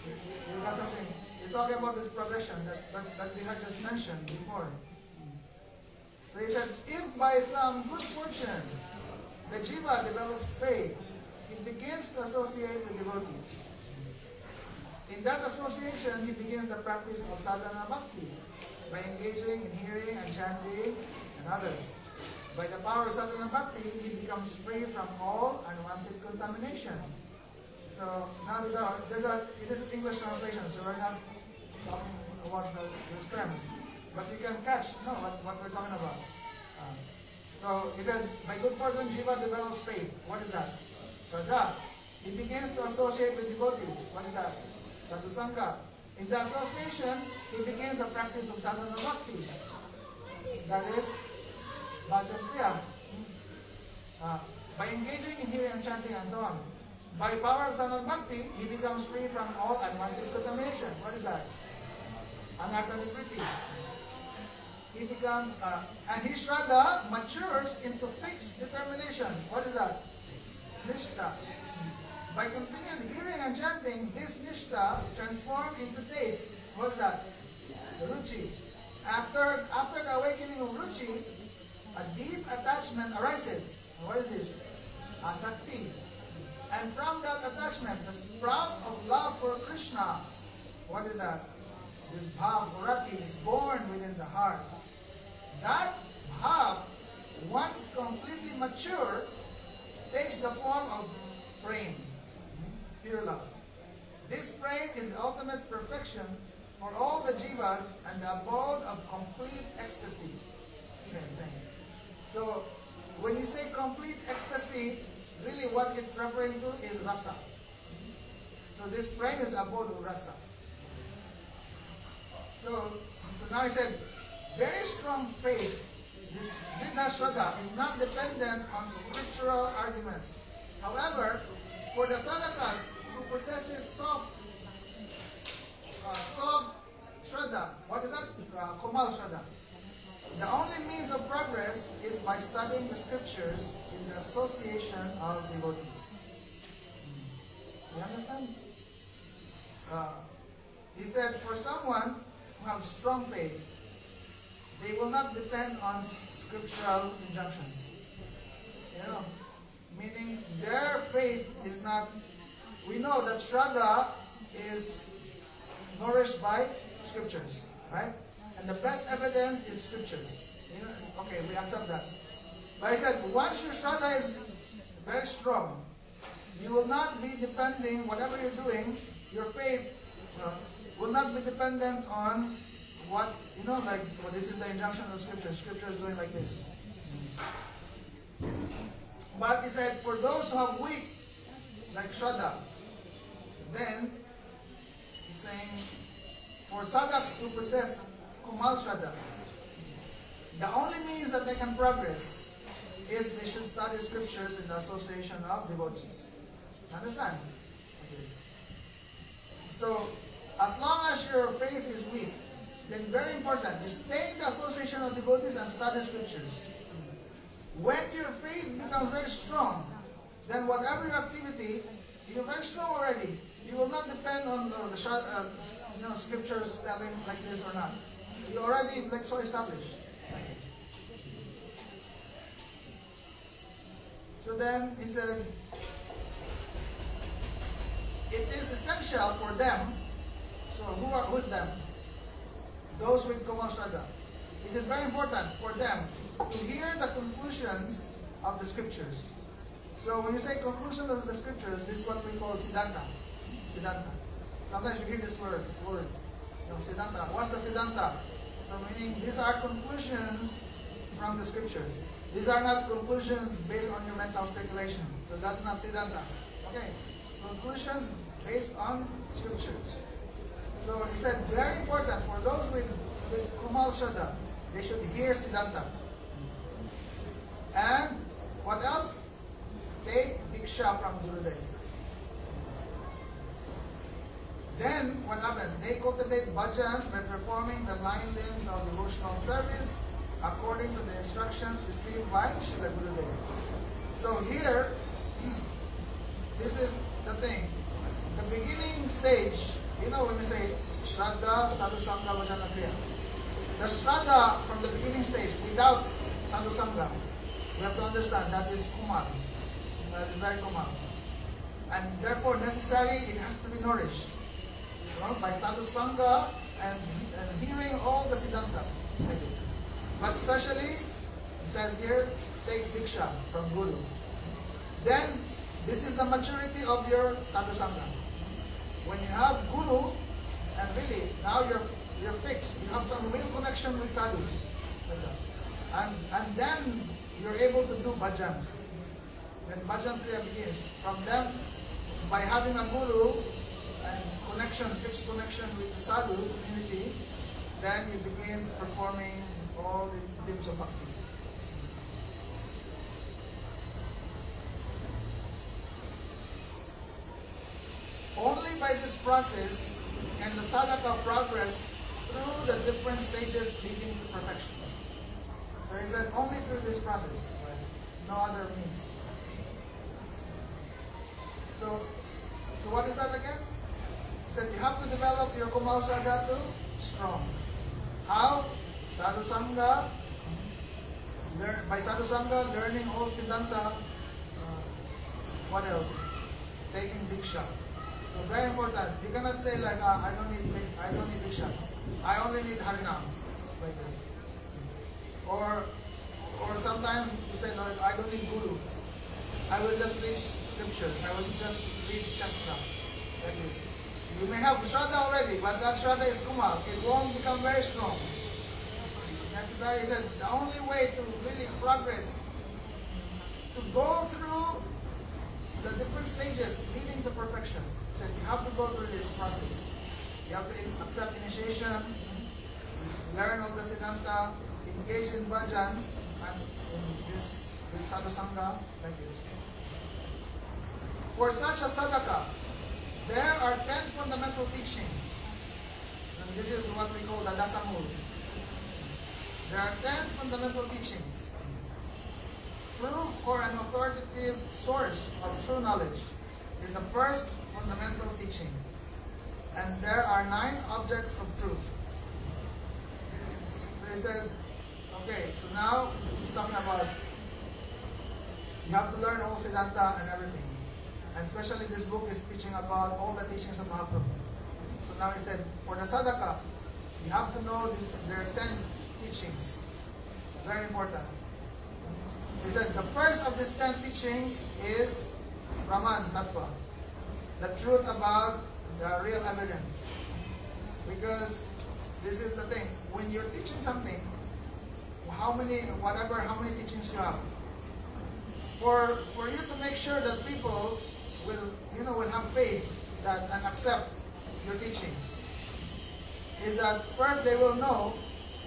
You got something? He's talking about this progression that we had just mentioned before. So he said, if by some good fortune the Jiva develops faith, he begins to associate with devotees. In that association, he begins the practice of sadhana bhakti by engaging in hearing and chanting and others. By the power of sadhana bhakti, he becomes free from all unwanted contaminations. So now this is English translation, so we're not talking about those terms. But you can catch, what we're talking about. So he said, by good fortune, Jiva develops faith. What is that? Shraddha. He begins to associate with devotees. What is that? Sadhusanga. In the association, he begins the practice of sadhana bhakti. That is bhajan kriya. By engaging in hearing and chanting and so on. By power of sadhana bhakti, he becomes free from all unwanted contamination. What is that? Anartha-nivriti. He becomes, and his Shraddha matures into fixed determination. What is that? Nishta. By continued hearing and chanting, this Nishta transforms into taste. What is that? Ruchi. After the awakening of Ruchi, a deep attachment arises. What is this? Shakti. And from that attachment, the sprout of love for Krishna, what is that? This bhav, rati, is born within the heart. That bhav, once completely mature, takes the form of prem, pure love. This prem is the ultimate perfection for all the jivas and the abode of complete ecstasy. So, when you say complete ecstasy, really what it's referring to is rasa. So this prem is the abode of rasa. So now he said, very strong faith, this Vriddha Shraddha, is not dependent on scriptural arguments. However, for the sadhakas who possesses soft Shraddha, what is that? Komal Shraddha. The only means of progress is by studying the scriptures in the association of devotees. You understand? He said, for someone who have strong faith, they will not depend on scriptural injunctions. Meaning their faith is not, we know that Shraddha is nourished by scriptures, right? And the best evidence is scriptures. Okay, we accept that. But he said, once your Shraddha is very strong, you will not be depending, whatever you're doing, your faith will not be dependent on what, this is the injunction of Scripture. Scripture is doing like this. But he said, for those who have weak, like Shraddha, then, he's saying, for sadhaks who possess Kumal Shraddha, the only means that they can progress is they should study scriptures in the association of devotees. Understand? Okay. So, as long as your faith is weak, then very important, you stay in the association of devotees and study scriptures. When your faith becomes very strong, then whatever your activity, you're very strong already. You will not depend on the scriptures telling like this or not. You already so established. So then he said, it is essential for them. So who's them? Those with Komal Shraddha. It is very important for them to hear the conclusions of the scriptures. So when you say conclusion of the scriptures, this is what we call Siddhanta. Siddhanta. Sometimes you hear this word. Siddhanta. What's the Siddhanta? So meaning these are conclusions from the scriptures. These are not conclusions based on your mental speculation. So that's not Siddhanta. Okay. Conclusions based on scriptures. So he said, very important for those with Kumal Shraddha, they should hear Siddhanta. And what else? Take Diksha from Gurudev. Then, what happens? They cultivate bhajan by performing the 9 limbs of devotional service according to the instructions received by Srila Gurudev. So here, this is the thing. The beginning stage, when we say Shraddha, Sadhu Sangha, Vajana Kriya. The Shraddha from the beginning stage, without Sadhu Sangha, we have to understand that is Kumar. That is very Kumar. And therefore necessary, it has to be nourished. By Sadhu Sangha and hearing all the Siddhanta. Like this. But especially, it says here, take Diksha from Guru. Then, this is the maturity of your Sadhu Sangha. When you have Guru, And really, now you're fixed. You have some real connection with sadhus. Like that. And then you're able to do bhajan. Then bhajan kriya begins. From them, by having a guru and connection, fixed connection with the sadhu community, then you begin performing all the limbs of bhakti. Only by this process can the sadhaka progress through the different stages leading to perfection. So he said, only through this process, no other means. So what is that again? He said, you have to develop your Kumal Sadhatu strong. How? Sadhu Sangha. By Sadhu Sangha, learning all Siddhanta. What else? Taking Diksha. So very important. You cannot say like, I don't need Diksha. I only need Harinam. Like this. Or sometimes you say, no, I don't need Guru. I will just read scriptures. I will just read Shastra. Like this. You may have Shraddha already, but that Shraddha is Kumal. It won't become very strong. Necessary, he said, the only way to really progress, to go through the different stages leading to perfection. He said, you have to go through this process. You have to accept initiation, learn all the Siddhanta, engage in bhajan, and in this with sadhu sangha, like this. For such a sadhaka, there are 10 fundamental teachings. And this is what we call the Dasamul. There are 10 fundamental teachings. Proof or an authoritative source of true knowledge is the first fundamental teaching. And there are 9 objects of proof. So he said, okay, so now he's talking about you have to learn all Siddhanta and everything. And especially this book is teaching about all the teachings of Mahaprabhu. So now he said, for the sadhaka, you have to know there are 10 teachings. Very important. He said, the first of these 10 teachings is Brahman Tattva. The truth about the real evidence. Because this is the thing. When you're teaching something, how many teachings you have. For you to make sure that people will have faith that and accept your teachings, is that first they will know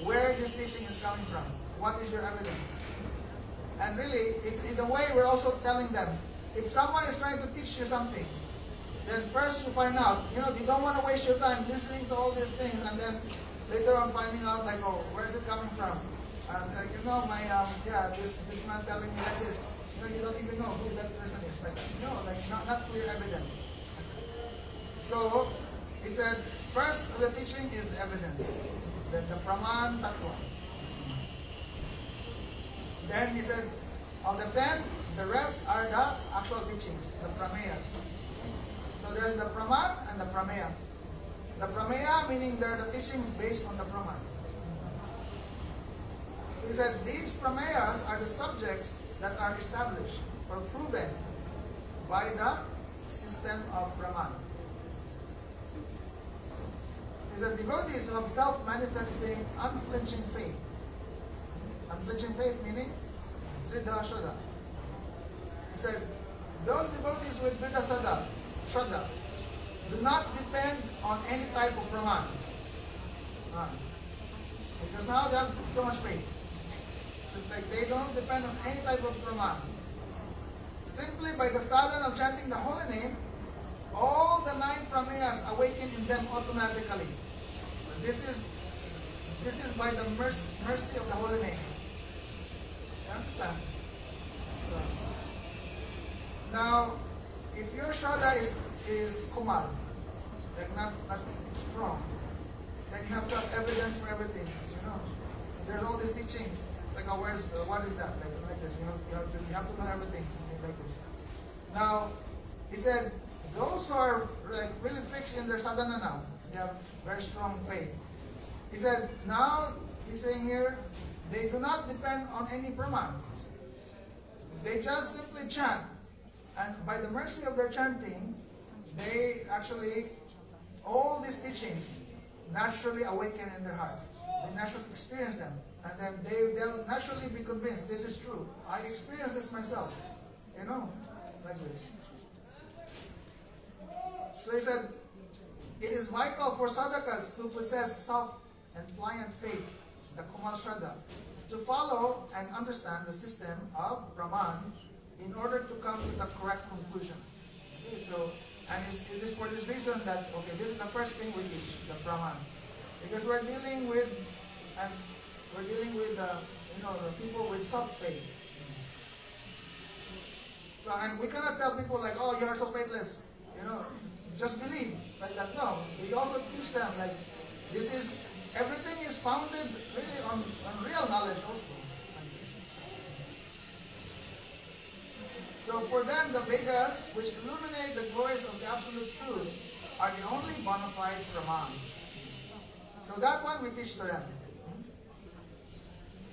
where this teaching is coming from. What is your evidence? And really, in a way, we're also telling them, if someone is trying to teach you something, then first you find out, you don't want to waste your time listening to all these things and then later on finding out like, oh, where is it coming from? And this man telling me like this. You don't even know who that person is. Not clear evidence. So, he said, first of the teaching is the evidence. Then the Praman Tattva. Then he said, of the 10, the rest are the actual teachings, the Prameyas. So there's the Praman and the Prameya. The Prameya meaning they're the teachings based on the Praman. So he said, these Prameyas are the subjects that are established or proven by the system of Brahman. Is that devotees who have self-manifesting, unflinching faith. Unflinching faith meaning Tridha Shraddha. He said, those devotees with Tridha Shraddha do not depend on any type of Brahman. Because now they have so much faith. It's like they don't depend on any type of Brahman. Simply by the sadhana of chanting the holy name, all the 9 prameyas awaken in them automatically. This is by the mercy of the holy name. You understand? Now, if your Shraddha is Kumal, like not strong, then you have to have evidence for everything. There's all these teachings. It's like, what is that? Like this. You have to know everything like this. Now, he said, those who are like really fixed in their sadhana now, they have very strong faith. He said, now he's saying here, they do not depend on any Brahman. They just simply chant. And by the mercy of their chanting, they actually all these teachings naturally awaken in their hearts. They naturally experience them. And then they'll naturally be convinced this is true. I experienced this myself. You know, like this. So he said, it is vital for sadhakas who possess soft and pliant faith, the Komal Shraddha, to follow and understand the system of Brahman in order to come to the correct conclusion. Okay, so, and it is for this reason that, okay, this is the first thing we teach, the Brahman. Because we're dealing with the people with soft faith. So, and we cannot tell people like, oh, you are so faithless, just believe like that. No, we also teach them like everything is founded really on real knowledge also. So for them, the Vedas, which illuminate the glories of the absolute truth, are the only bona fide Brahman. So that one we teach to them.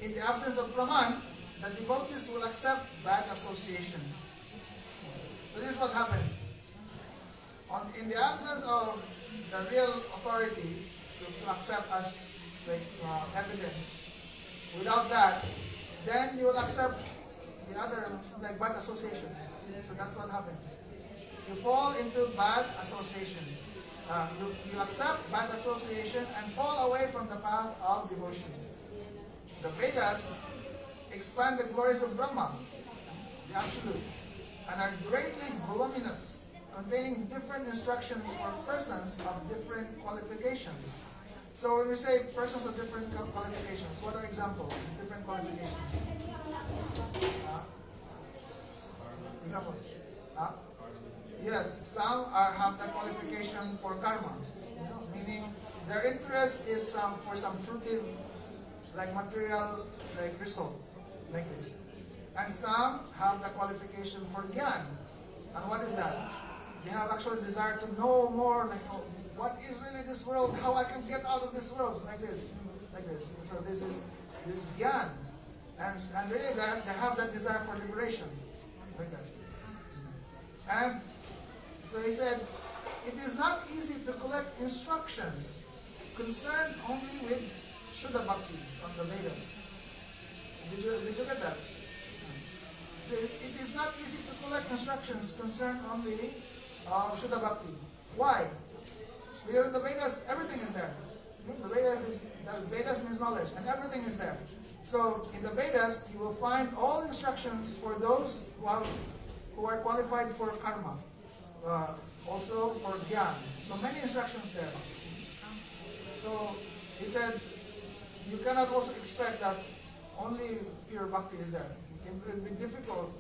In the absence of Brahman, the devotees will accept bad association. So this is what happened. In the absence of the real authority to accept as evidence, without that, then you will accept the other bad association. So that's what happens. You fall into bad association. You accept bad association and fall away from the path of devotion. The Vedas expand the glories of Brahman, the Absolute, and are greatly voluminous, containing different instructions for persons of different qualifications. So when we say persons of different qualifications, what are examples of different qualifications? Example. Yes, some have the qualification for karma, meaning their interest is for some fruitive, material, result, like this. And some have the qualification for gyan. And what is that? They have actual desire to know more, what is really this world, how I can get out of this world, like this. So this is this gyan. And really they have that desire for liberation, like that. And so he said, it is not easy to collect instructions concerned only with Shuddha Bhakti from the Vedas. Did you get that? So it is not easy to collect instructions concerned only Shuddha Bhakti. Why? Because in the Vedas, everything is there. The Vedas means knowledge, and everything is there. So in the Vedas, you will find all instructions for those who are qualified for karma, also for gyan. So many instructions there. So he said, you cannot also expect that only pure bhakti is there. It will be difficult.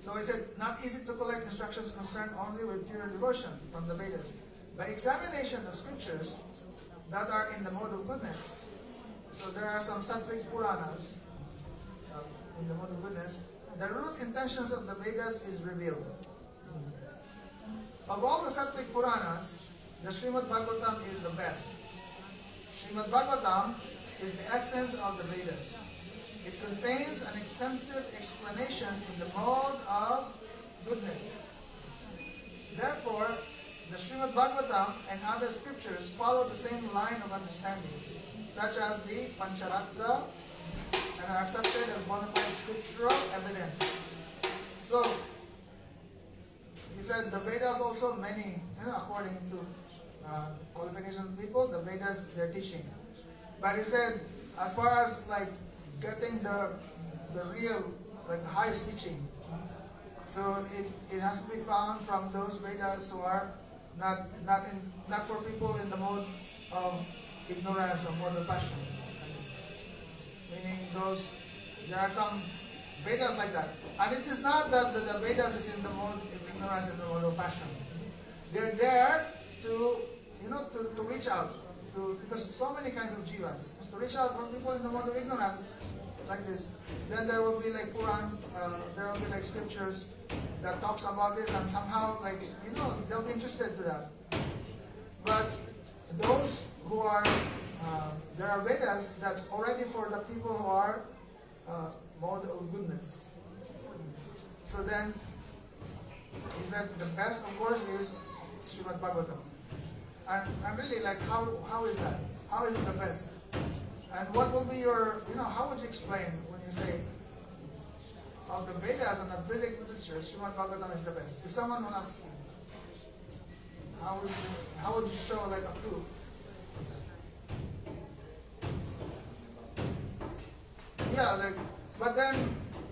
So he said, not easy to collect instructions concerned only with pure devotion from the Vedas. By examination of scriptures that are in the mode of goodness, so there are some Sattvic Puranas in the mode of goodness, the root intentions of the Vedas is revealed. Of all the Sattvic Puranas, the Srimad Bhagavatam is the best. Srimad Bhagavatam is the essence of the Vedas. It contains an extensive explanation in the mode of goodness. Therefore, the Srimad Bhagavatam and other scriptures follow the same line of understanding, such as the Pancharatra, and are accepted as bona fide scriptural evidence. So, he said the Vedas also many, according to qualification of people, the Vedas they're teaching. But he said, as far as getting the real, the highest teaching, so it has to be found from those Vedas who are not for people in the mode of ignorance or mode of passion. Meaning there are some Vedas like that. And it is not that the Vedas is in the mode of ignorance and the mode of passion. They're there to reach out, because so many kinds of jivas, to reach out from people in the mode of ignorance, like this. Then there will be Purans, there will be scriptures that talks about this, and somehow they'll be interested to that. But those who are, there are Vedas that's already for the people who are mode of goodness. So then, he said the best, of course, is Srimad Bhagavatam. And I'm really like, how is that? How is it the best? And what will be your, how would you explain when you say, of the Vedas and the Vedic Literatures, Srimad Bhagavatam is the best? If someone will ask you, how would you show like a proof? Yeah, like, but then,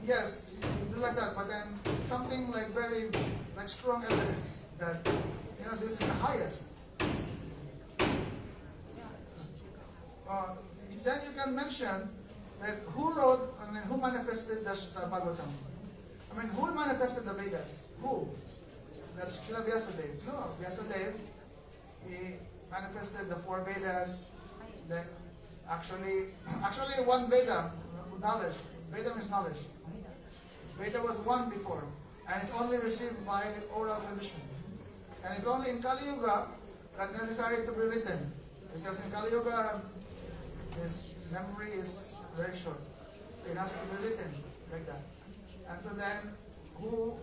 yes, you do like that, but then something like very, like strong evidence that, this is the highest. Then you can mention that who wrote, who manifested the Bhagavatam? Who manifested the Vedas? Who? That's Srila Vyasadeva. No, Vyasadeva, he manifested the 4 Vedas. Then, actually one Veda, knowledge. Veda is knowledge. Veda was one before, and it's only received by oral tradition. And it's only in Kali Yuga that necessary to be written, because in Kali Yuga, his memory is very short. So it has to be written like that. And so then, who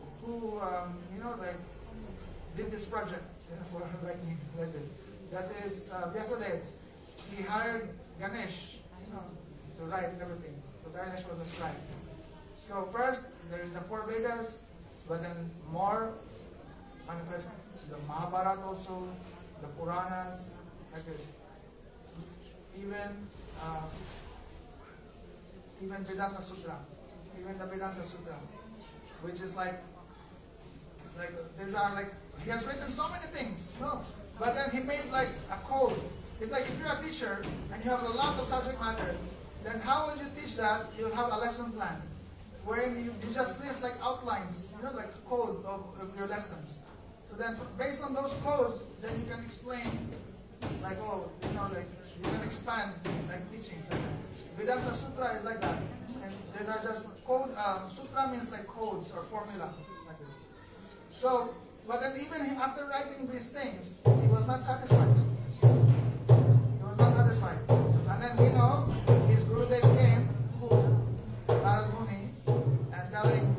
did this project for writing like this? That is Vyasadeva. He hired Ganesh, to write everything. So Ganesh was a scribe. So first, there is the 4 Vedas, but then more manifest the Mahabharata also, the Puranas, like this. Even Vedanta Sutra, even the Vedanta Sutra, which is like these are like, he has written so many things, but then he made like a code. It's like if you're a teacher and you have a lot of subject matter, then how will you teach that? You have a lesson plan, wherein you just list like outlines, like a code of your lessons. So then based on those codes, then you can explain like, you can expand like teachings like that. Vedanta Sutra is like that. And they are just code, Sutra means like codes or formula like this. So, but then even after writing these things, he was not satisfied. He was not satisfied. And then we know his Gurudev came, Narad Muni, and telling,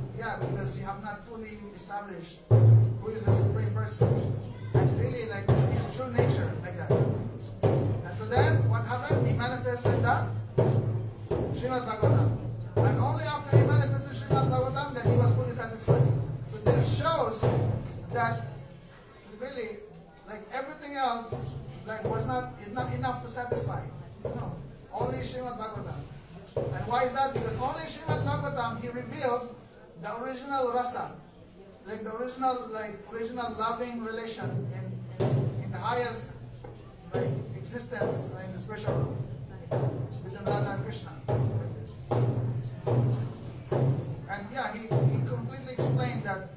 because you have not fully established who is the Supreme Person. And really like his true nature, like that. And so then, what happened? He manifested that Srimad Bhagavatam. And only after he manifested Srimad Bhagavatam, then he was fully satisfied. So this shows that really, like everything else, like is not enough to satisfy. Only Srimad Bhagavatam. And why is that? Because only Srimad Bhagavatam, he revealed the original rasa, like the original loving relation in the highest like existence in the spiritual world between Radha and Krishna. Like this. And he completely explained that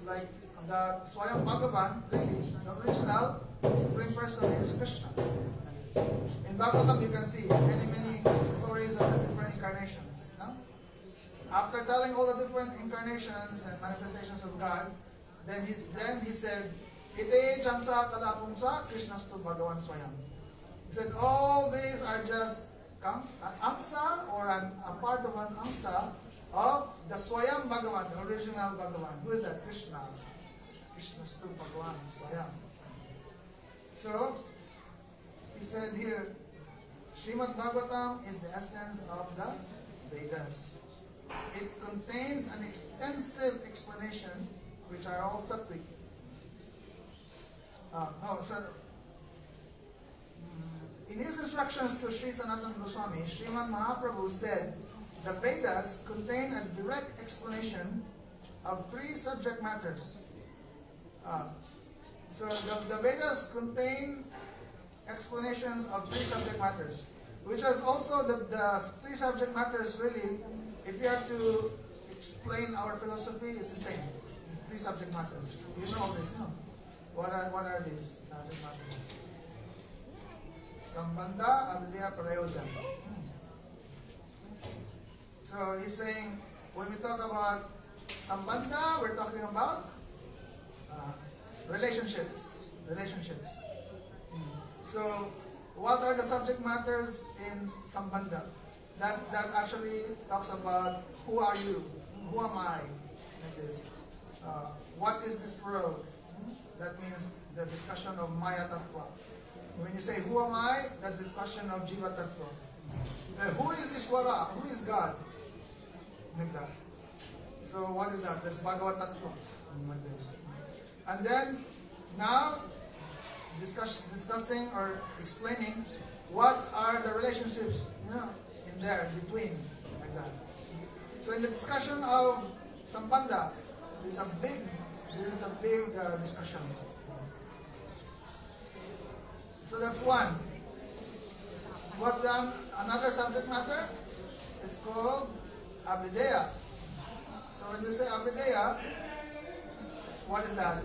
like the Swayam Bhagavan, really, the original Supreme Person is Krishna. In Bhagavatam you can see many stories of the different incarnations. After telling all the different incarnations and manifestations of God, then he said, Ite Chamsa Kalapumsa Krishnastu Bhagavan Swayam. He said, all these are just an amsa or a part of an amsa of the Swayam Bhagavan, the original Bhagavan. Who is that? Krishna. Krishnastu Bhagavan Swayam. So, he said here, Srimad Bhagavatam is the essence of the Vedas. It contains an extensive explanation, which are all sattvic. In his instructions to Sri Sanatana Goswami, Sriman Mahaprabhu said, the Vedas contain a direct explanation of 3 subject matters. So the Vedas contain explanations of 3 subject matters, which is also the 3 subject matters really. If you have to explain our philosophy, it's the same. 3 subject matters. You know all this, no? What are these subject matters? Sambandha, Avidya, Prayojan. So he's saying, when we talk about Sambandha, we're talking about relationships. So what are the subject matters in Sambandha? That actually talks about who are you, who am I, like this. What is this world? that means the discussion of Maya Tattva. When you say, who am I? That's discussion of Jiva Tattva. Who is Ishvara? Who is God? Like that. So what is that? That's Bhagavad Tattva. Like this. And then, now, discussing or explaining what are the relationships, in there, between, like that. So in the discussion of Sambandha, this is a big discussion. So that's one. What's another subject matter? It's called Abhideya. So when we say Abhideya, what is that?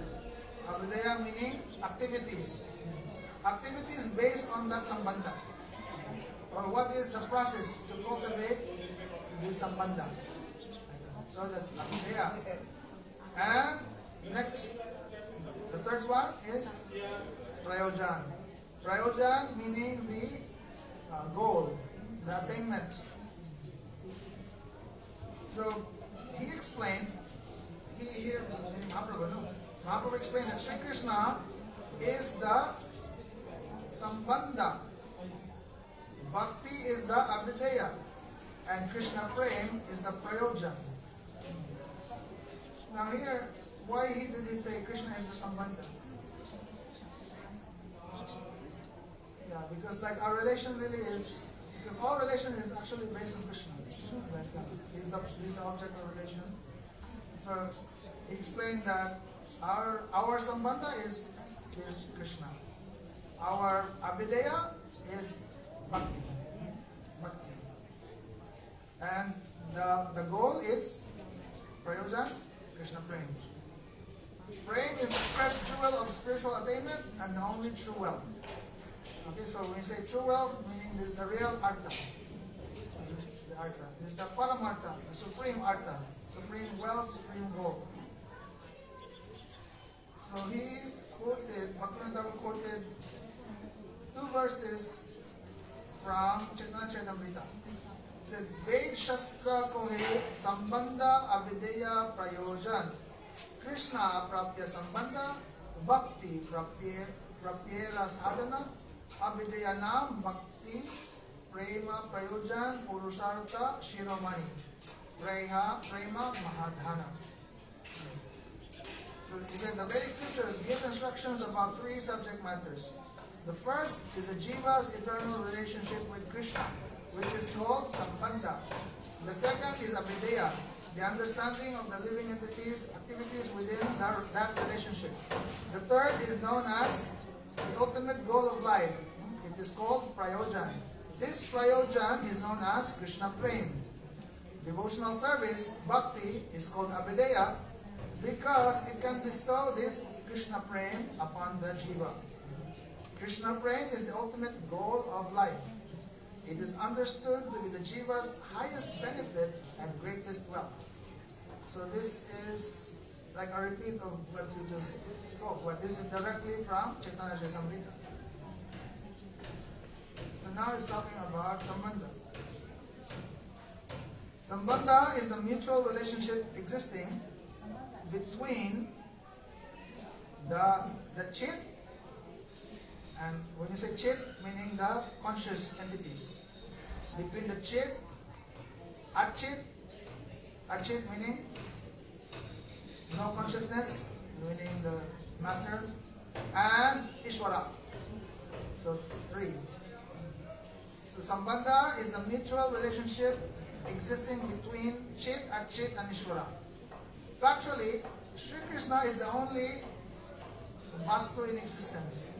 Abhideya meaning activities. Activities based on that Sambandha. Or what is the process to cultivate this Sambandha. So that's Abhideya. And next, the third one is Prayojan. Prayojan meaning the goal, the attainment. So he explained, Mahaprabhu explained that Sri Krishna is the Sambandha, Bhakti is the Abhideya, and Krishna Prem is the Prayojan. Now here, why did he say Krishna is the Sambandha? Yeah, because like our relation really is, all relation is actually based on Krishna. Like he's the object of relation. So he explained that our Sambandha is Krishna. Our Abhideya is Bhakti. And the goal is Prayojan, Krishna Prem. Prem is the fresh jewel of spiritual attainment and the only true wealth. Okay, so when you say true wealth, meaning this is the real artha. The artha. This is the paramartha, the supreme artha, supreme wealth, supreme goal. So he quoted, Bhaktivinoda quoted 2 verses from Chaitanya Charitamrita. It said, Ved Shastra Kohe Sambandha Abhideya Prayojan Krishna Prapya Sambandha Bhakti Prapyela Sadhana Abhideyanam Bhakti Prema Prayojan Purushartha Shiromani Prema Mahadhana. So he said the Vedic Scriptures give instructions about 3 subject matters. The first is the Jiva's eternal relationship with Krishna, which is called Sambandha. The second is Abhideya, the understanding of the living entities' activities within that relationship. The third is known as the ultimate goal of life. It is called Prayojan. This Prayojan is known as Krishna Prem. Devotional service, Bhakti, is called Abhideya because it can bestow this Krishna Prem upon the Jiva. Krishna Prem is the ultimate goal of life. It is understood to be the Jiva's highest benefit and greatest wealth. So this is like a repeat of what you just spoke, but this is directly from Chaitanya Charitamrita. So now he's talking about Sambandha. Sambandha is the mutual relationship existing between the chit, and when you say chit, meaning the conscious entities, between the chit, achit meaning no consciousness, meaning the matter, and Ishvara. So 3. So Sambandha is the mutual relationship existing between chit, achit, and Ishvara. Factually, Sri Krishna is the only Vastu in existence.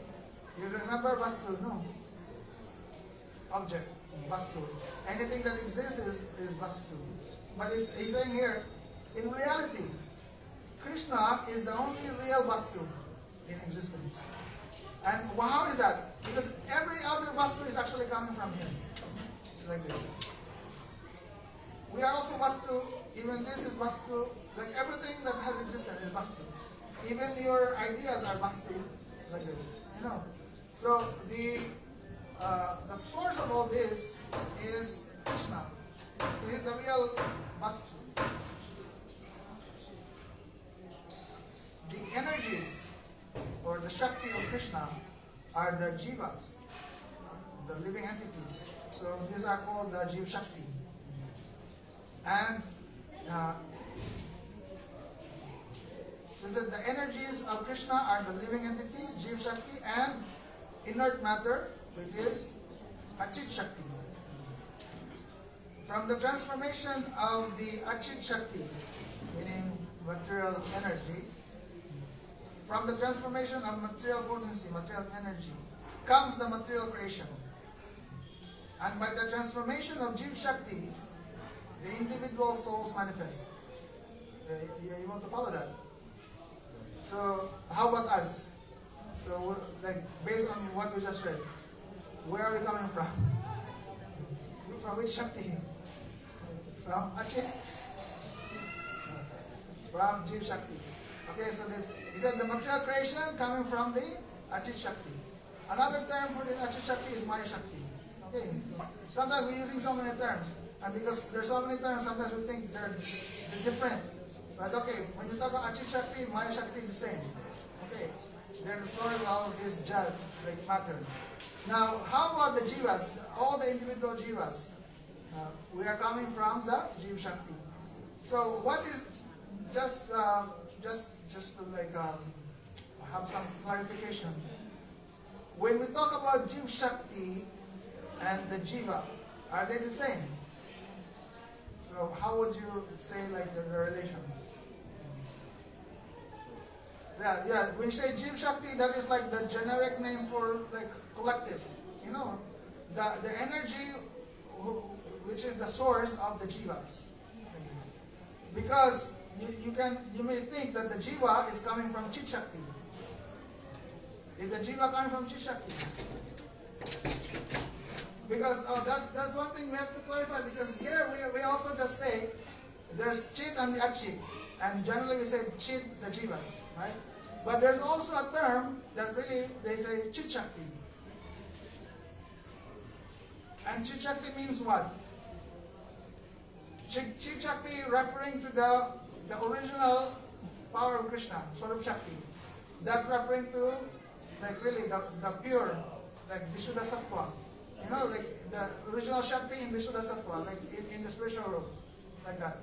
You remember Vastu? No. Object. Vastu. Anything that exists is Vastu. But he's saying here, in reality, Krishna is the only real Vastu in existence. And how is that? Because every other Vastu is actually coming from him. Like this. We are also Vastu. Even this is Vastu. Like everything that has existed is Vastu. Even your ideas are Vastu. Like this. You know. So the source of all this is Krishna. So he's the real Vastu. The energies Krishna are the Jivas, the living entities. So these are called the Jiva Shakti. And so the energies of Krishna are the living entities, Jiva Shakti, and inert matter, which is Achit Shakti. From the transformation of the Achit Shakti, meaning material energy, from the transformation of material potency, material energy, comes the material creation. And by the transformation of Jiva Shakti, the individual souls manifest. You want to follow that? So, how about us? So, like, based on what we just read, where are we coming from? From which Shakti? From Achit? From Jiva Shakti. Okay, so this, he said the material creation coming from the Achit Shakti. Another term for the Achit Shakti is Maya Shakti. Okay, so sometimes we're using so many terms, and because there's so many terms, sometimes we think they're different. But okay, when you talk about Achit Shakti, Maya Shakti, the same. Okay, they're the source of this Jal, like matter. Now, how about the Jivas? All the individual Jivas. We are coming from the Jiva Shakti. So, what is just to like have some clarification? When we talk about Jiva Shakti and the Jiva, are they the same? So, how would you say like the relation? Yeah. When you say Jiva Shakti, that is like the generic name for like collective. You know, the energy which is the source of the Jivas. Because you may think that the Jiva is coming from Chit Shakti. Is the Jiva coming from Chit Shakti? Because that's one thing we have to clarify, because here we also just say there's Chit and the Achit. And generally we say Chit, the Jivas, right? But there's also a term that really they say Chit Shakti. And Chit Shakti means what? Chit Shakti referring to the original power of Krishna, Swarup Shakti. That's referring to like really the pure, like Vishuddha Sattva. You know, like the original Shakti in Vishuddha Sattva, like in the spiritual room, like that.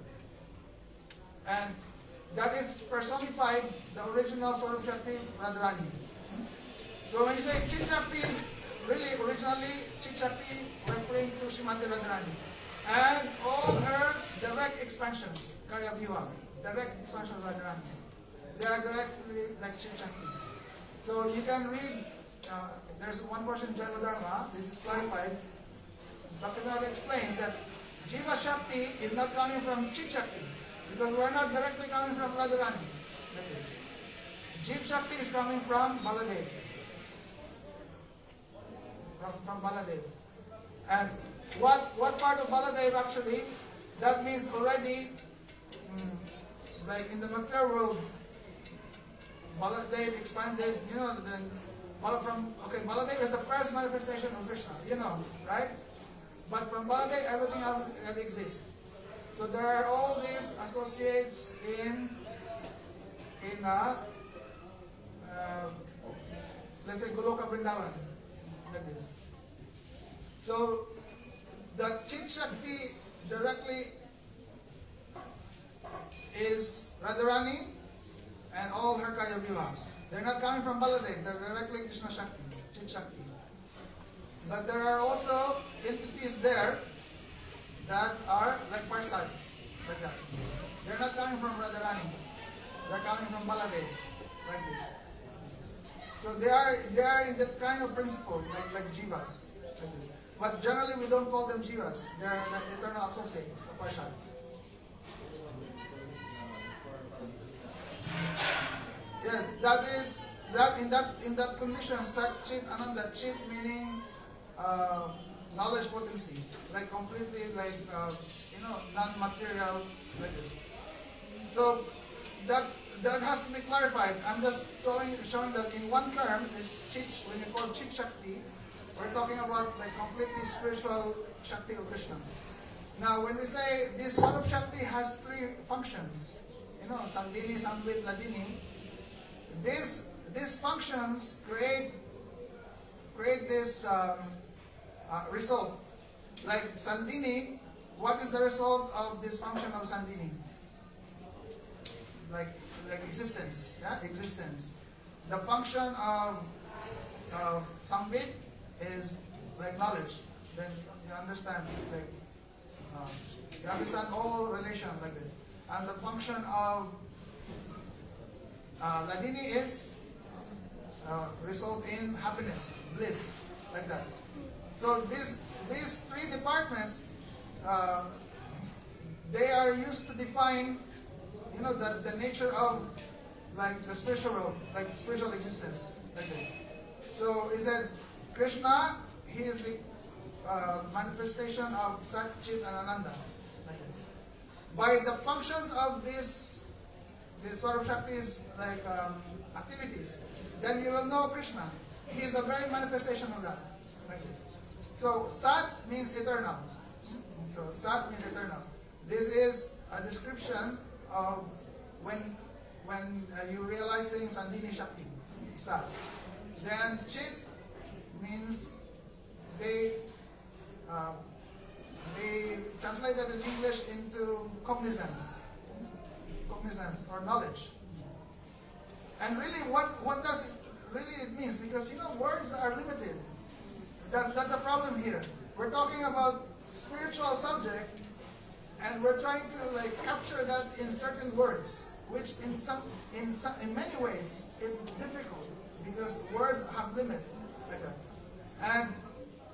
And that is personified, the original Swarup Shakti, Radharani. So when you say Chit Shakti, really originally Chit Shakti referring to Srimati Radharani. And all her direct expansions, Kaya Viva, direct expansion of Radharani. They are directly like Chit Shakti. So you can read, there's one portion in Jaiva Dharma, this is clarified. Dr. Nara explains that Jiva Shakti is not coming from Chit Shakti, because we're not directly coming from Radharani. That is. Jiva Shakti is coming from Baladev. From Baladev. And what part of Baladev actually, that means already, like in the material world, Baladev expanded, you know, then Baladev is the first manifestation of Krishna, you know, right? But from Baladev, everything else exists. So there are all these associates in let's say Goloka Vrindavan, like this. So the Chit Shakti directly is Radharani and all her Kaya Viva. They're not coming from Baladev, they're directly Krishna Shakti, Chit Shakti. But there are also entities there that are like parsads, like that. They're not coming from Radharani, they're coming from Baladev, like this. So they are in that kind of principle, like Jivas. Like this. But generally we don't call them Jivas. They are like eternal associates of parsads. Yes, that is in that condition, Sat Chit Ananda, Chit meaning knowledge potency, like completely like non-material, like this. So that has to be clarified. I'm just showing that in one term, this Chit, when you call Chit Shakti, we're talking about like completely spiritual Shakti of Krishna. Now, when we say this Swarup Shakti has three functions, you know, Sandini, Samvit, Ladini, these functions create this result. Like Sandini, what is the result of this function of Sandini? Like existence, yeah, existence. The function of Sambit is like knowledge. Then you understand, like you understand all relation like this. And the function of Ladini is result in happiness, bliss, like that. So these three departments, they are used to define, the nature of like the spiritual world, like spiritual existence, like this. So is that Krishna? He is the manifestation of Sat, Chit, and Ananda. Like that. By the functions of this sort of Shakti's like activities, then you will know Krishna. He is the very manifestation of that. Like this. So Sat means eternal. So Sat means eternal. This is a description of when you realizing Sandini Shakti, Sat. Then Chit means they translated in English into cognizance or knowledge. And really, what does it really means? Because words are limited. That's a problem here. We're talking about spiritual subject, and we're trying to like capture that in certain words, which in many ways it's difficult because words have limit like that.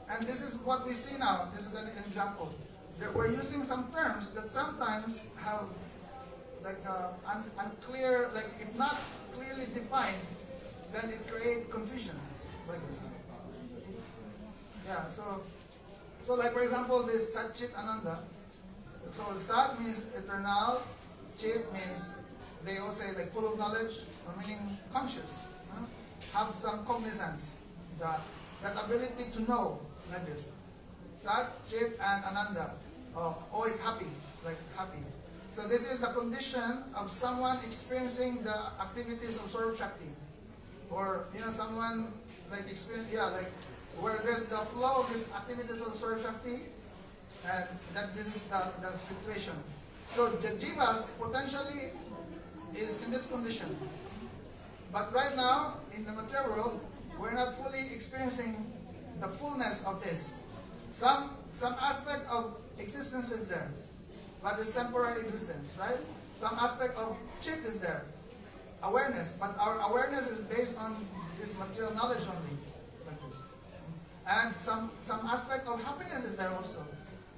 And this is what we see now. This is an example. That we're using some terms that sometimes have like unclear, like if not clearly defined, then it creates confusion. Like this. Yeah. So like for example, this Sat Chit Ananda. So Sat means eternal. Chit means they all say like full of knowledge, or meaning conscious. Have some cognizance, that ability to know, like this. Sat, Chit, and Ananda, always happy, like happy. So this is the condition of someone experiencing the activities of Swarup Shakti, or someone like experience, like where there's the flow of these activities of Swarup Shakti, and that this is the situation. So the Jivas potentially is in this condition. But right now, in the material world, we're not fully experiencing the fullness of this. Some aspect of existence is there, but it's temporary existence, right? Some aspect of Chit is there, awareness, but our awareness is based on this material knowledge only, like this. And some aspect of happiness is there also.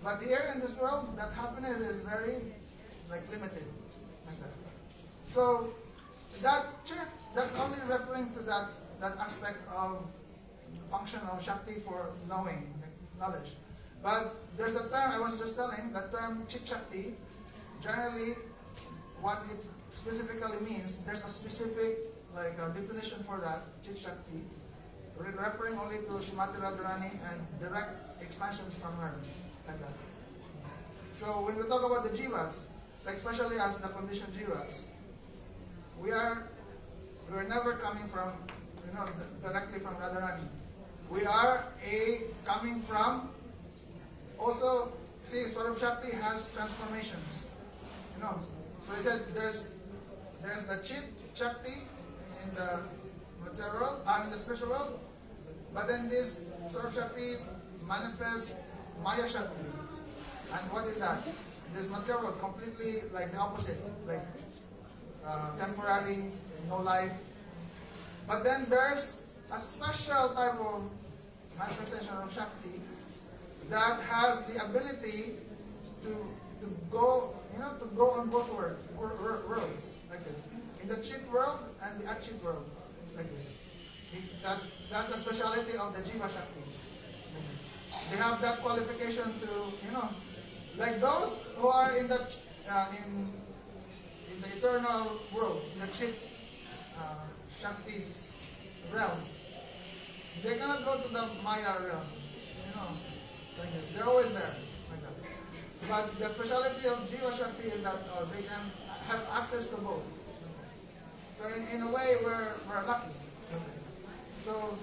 But here in this world, that happiness is very like limited, like that. So that Chit, that's only referring to that aspect of function of Shakti for knowing, like knowledge. But there's the term I was just telling, the term Chit Shakti, generally what it specifically means, there's a specific like definition for that, Chit Shakti, referring only to Srimati Radharani and direct expansions from her, like that. So when we talk about the Jivas, like especially as the conditioned Jivas, we're never coming from, directly from Radharani. We are coming from, also, see, Swarup Shakti has transformations. So he said there's the Chit Shakti in the material world, in the spiritual world, but then this Swarup Shakti manifests Maya Shakti. And what is that? This material world, completely like the opposite, like temporary, no life. But then there's a special type of manifestation of Shakti that has the ability to go, to go on both worlds, like this. In the Chit world and the Achit world, like this. That's the speciality of the Jiva Shakti. They have that qualification to, like those who are in the eternal world, in the Chit Shakti's realm, they cannot go to the Maya realm, like this. They're always there, like that. But the speciality of Jiva Shakti is that they can have access to both. So in a way, we're lucky. Okay. So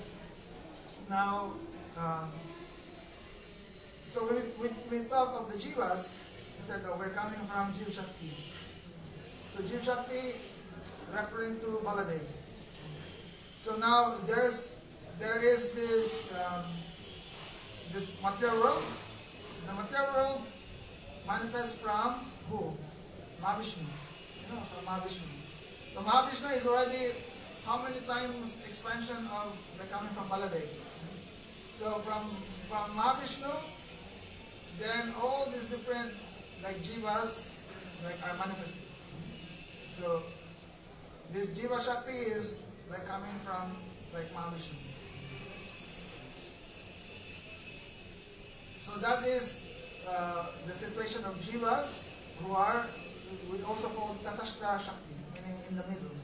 now, so when we talk of the Jivas, we said that we're coming from Jiva Shakti. So Jiva Shakti referring to Baladev. So now there is this this material world. The material world manifests from who? Mahavishnu. From Mahavishnu. So Mahavishnu is already how many times expansion of the coming from Baladev? So from Mahavishnu, then all these different like Jivas like are manifested. So this Jiva Shakti is like coming from like Mahavishnu. So that is the situation of Jivas who are we also call Tatashta Shakti, meaning in the middle.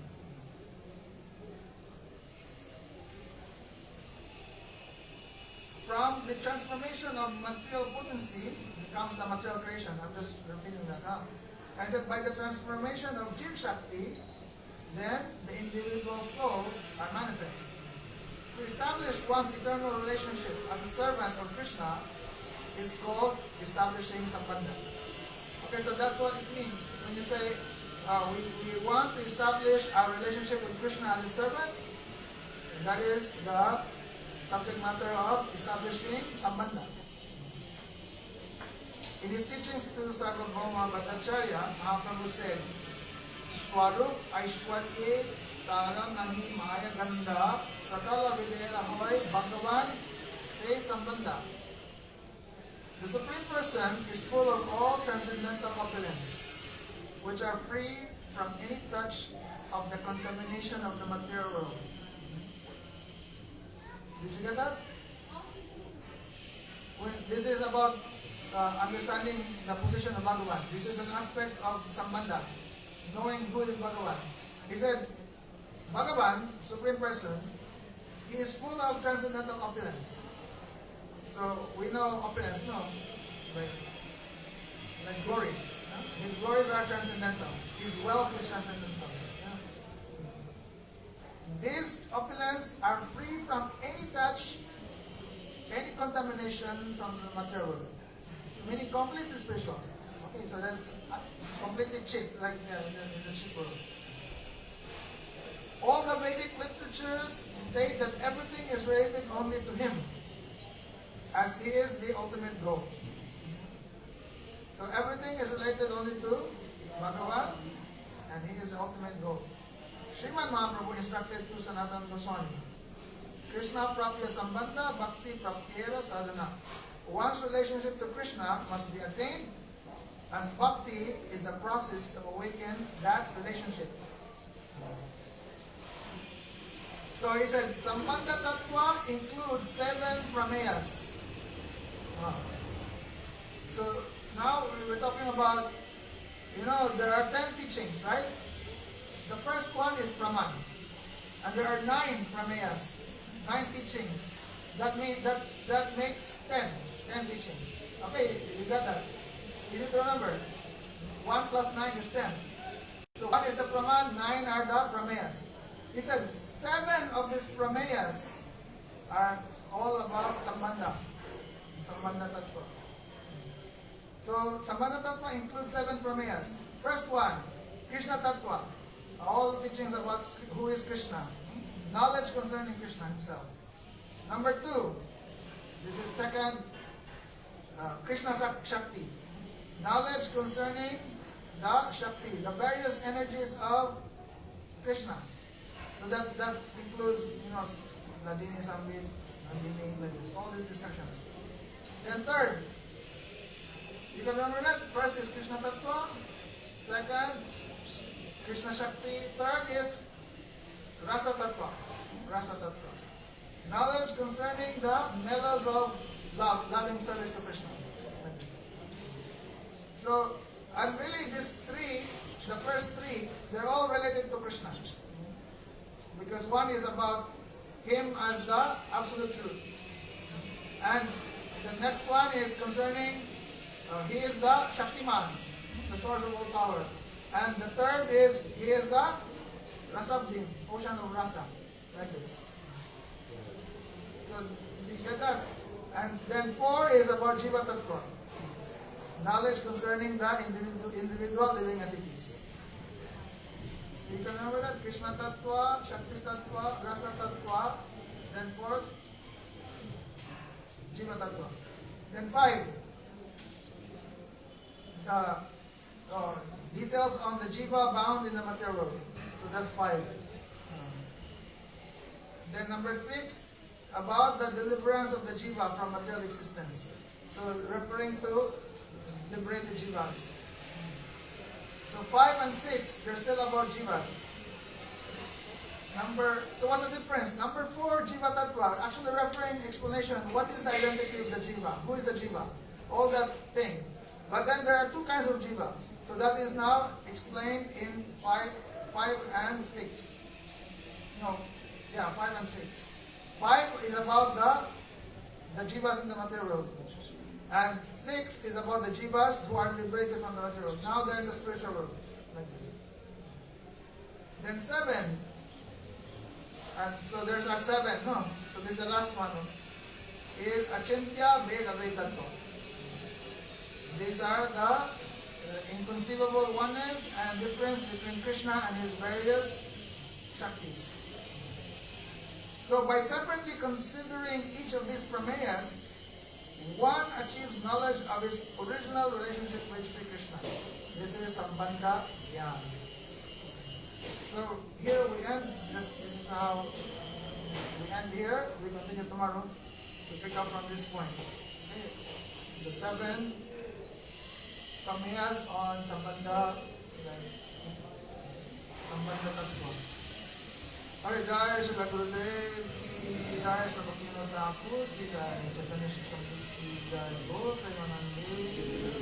From the transformation of material potency becomes the material creation. I'm just repeating that now. I said by the transformation of Jiva Shakti, then the individual souls are manifest. To establish one's eternal relationship as a servant of Krishna is called establishing sambandha. Okay, so that's what it means. When you say we want to establish our relationship with Krishna as a servant, that is the subject matter of establishing sambandha. In his teachings to Sarvabhauma Bhattacharya, Mahaprabhu said, Swarup Aishwarye Tara Nahi Maya Gandha Sakala Videra Hoy Bhagavan Se Sambandha. The Supreme Person is full of all transcendental opulence, which are free from any touch of the contamination of the material world. Did you get that? This is about understanding the position of Bhagavan. This is an aspect of Sambandha, knowing who is Bhagavan. He said, Bhagavan, Supreme Person, he is full of transcendental opulence. So we know opulence, like glories. His glories are transcendental. His wealth is transcendental. These opulence are free from any touch, any contamination from the material world. Meaning completely spiritual. Okay, so that's completely cheap, like in the cheap world. All the Vedic literatures state that everything is related only to him, as he is the ultimate goal. So everything is related only to Bhagavan, and he is the ultimate goal. Srimad Mahaprabhu instructed to Sanatana Goswami, Krishna Prapya Sambandha Bhakti Prapyera Sadhana. One's relationship to Krishna must be attained, and Bhakti is the process to awaken that relationship. So he said, Sambandha Tattva includes 7 prameyas. So now we're talking about, there are 10 teachings, right? The first one is Praman. And there are 9 prameyas, 9 teachings. That makes 10 teachings. Okay, you got that. You need to remember, 1 plus 9 is 10. So 1 is the Praman, 9 are the prameyas. He said 7 of these prameyas are all about Sambandha. Sambandha Tattva. So Sambandha Tattva includes 7 prameyas. First one, Krishna Tattva. All teachings about who is Krishna. Knowledge concerning Krishna himself. Number 2, this is second, Krishna Shakti. Knowledge concerning the Shakti, the various energies of Krishna. So that includes, Ladini, Sambit, Nandini, all these discussions. Then third, you can remember that. First is Krishna Tattva. Second, Krishna Shakti. Third is Rasa Tattva. Rasa Tattva. Knowledge concerning the mellows of love, loving service to Krishna. So, and really these 3, the first 3, they're all related to Krishna. Because one is about him as the absolute truth. And the next one is concerning, he is the Shaktiman, the source of all power. And the third is, he is the Rasabdim, ocean of Rasa. Like this. So you get that? And then 4 is about Jiva Tattva. Knowledge concerning the individual living entities. So you can remember that? Krishna Tattva, Shakti Tattva, Rasa Tattva, then 4, Jiva Tattva. Then 5, details on the Jiva bound in the material world. So that's 5. Then number 6, about the deliverance of the Jiva from material existence. So referring to liberated Jivas. So 5 and 6, they're still about Jivas. So what's the difference? Number 4, Jiva Tattva, actually referring explanation, what is the identity of the Jiva? Who is the Jiva? All that thing. But then there are 2 kinds of Jiva. So that is now explained in 5 and 6. No, yeah, 5 and 6. 5 is about the Jivas in the material world. And 6 is about the Jivas who are liberated from the material world. Now they're in the spiritual world. Like this. Then 7. And so there's our 7, no? So this is the last one, no? Is Achintya Veda Vedanto. These are the inconceivable oneness and difference between Krishna and his various Shaktis. So by separately considering each of these prameyas, one achieves knowledge of his original relationship with Sri Krishna. This is Sambandha Jnana. So here we end. This is how we end here. We continue tomorrow to pick up from this point. Okay. The 7 prameyas on Sambandha Tattva. Hare Jai Shri Gurudev Ki Jai Shri Bhakti Thakur Ki Jai Chaitanya Shri Ki Jai Bo Premanande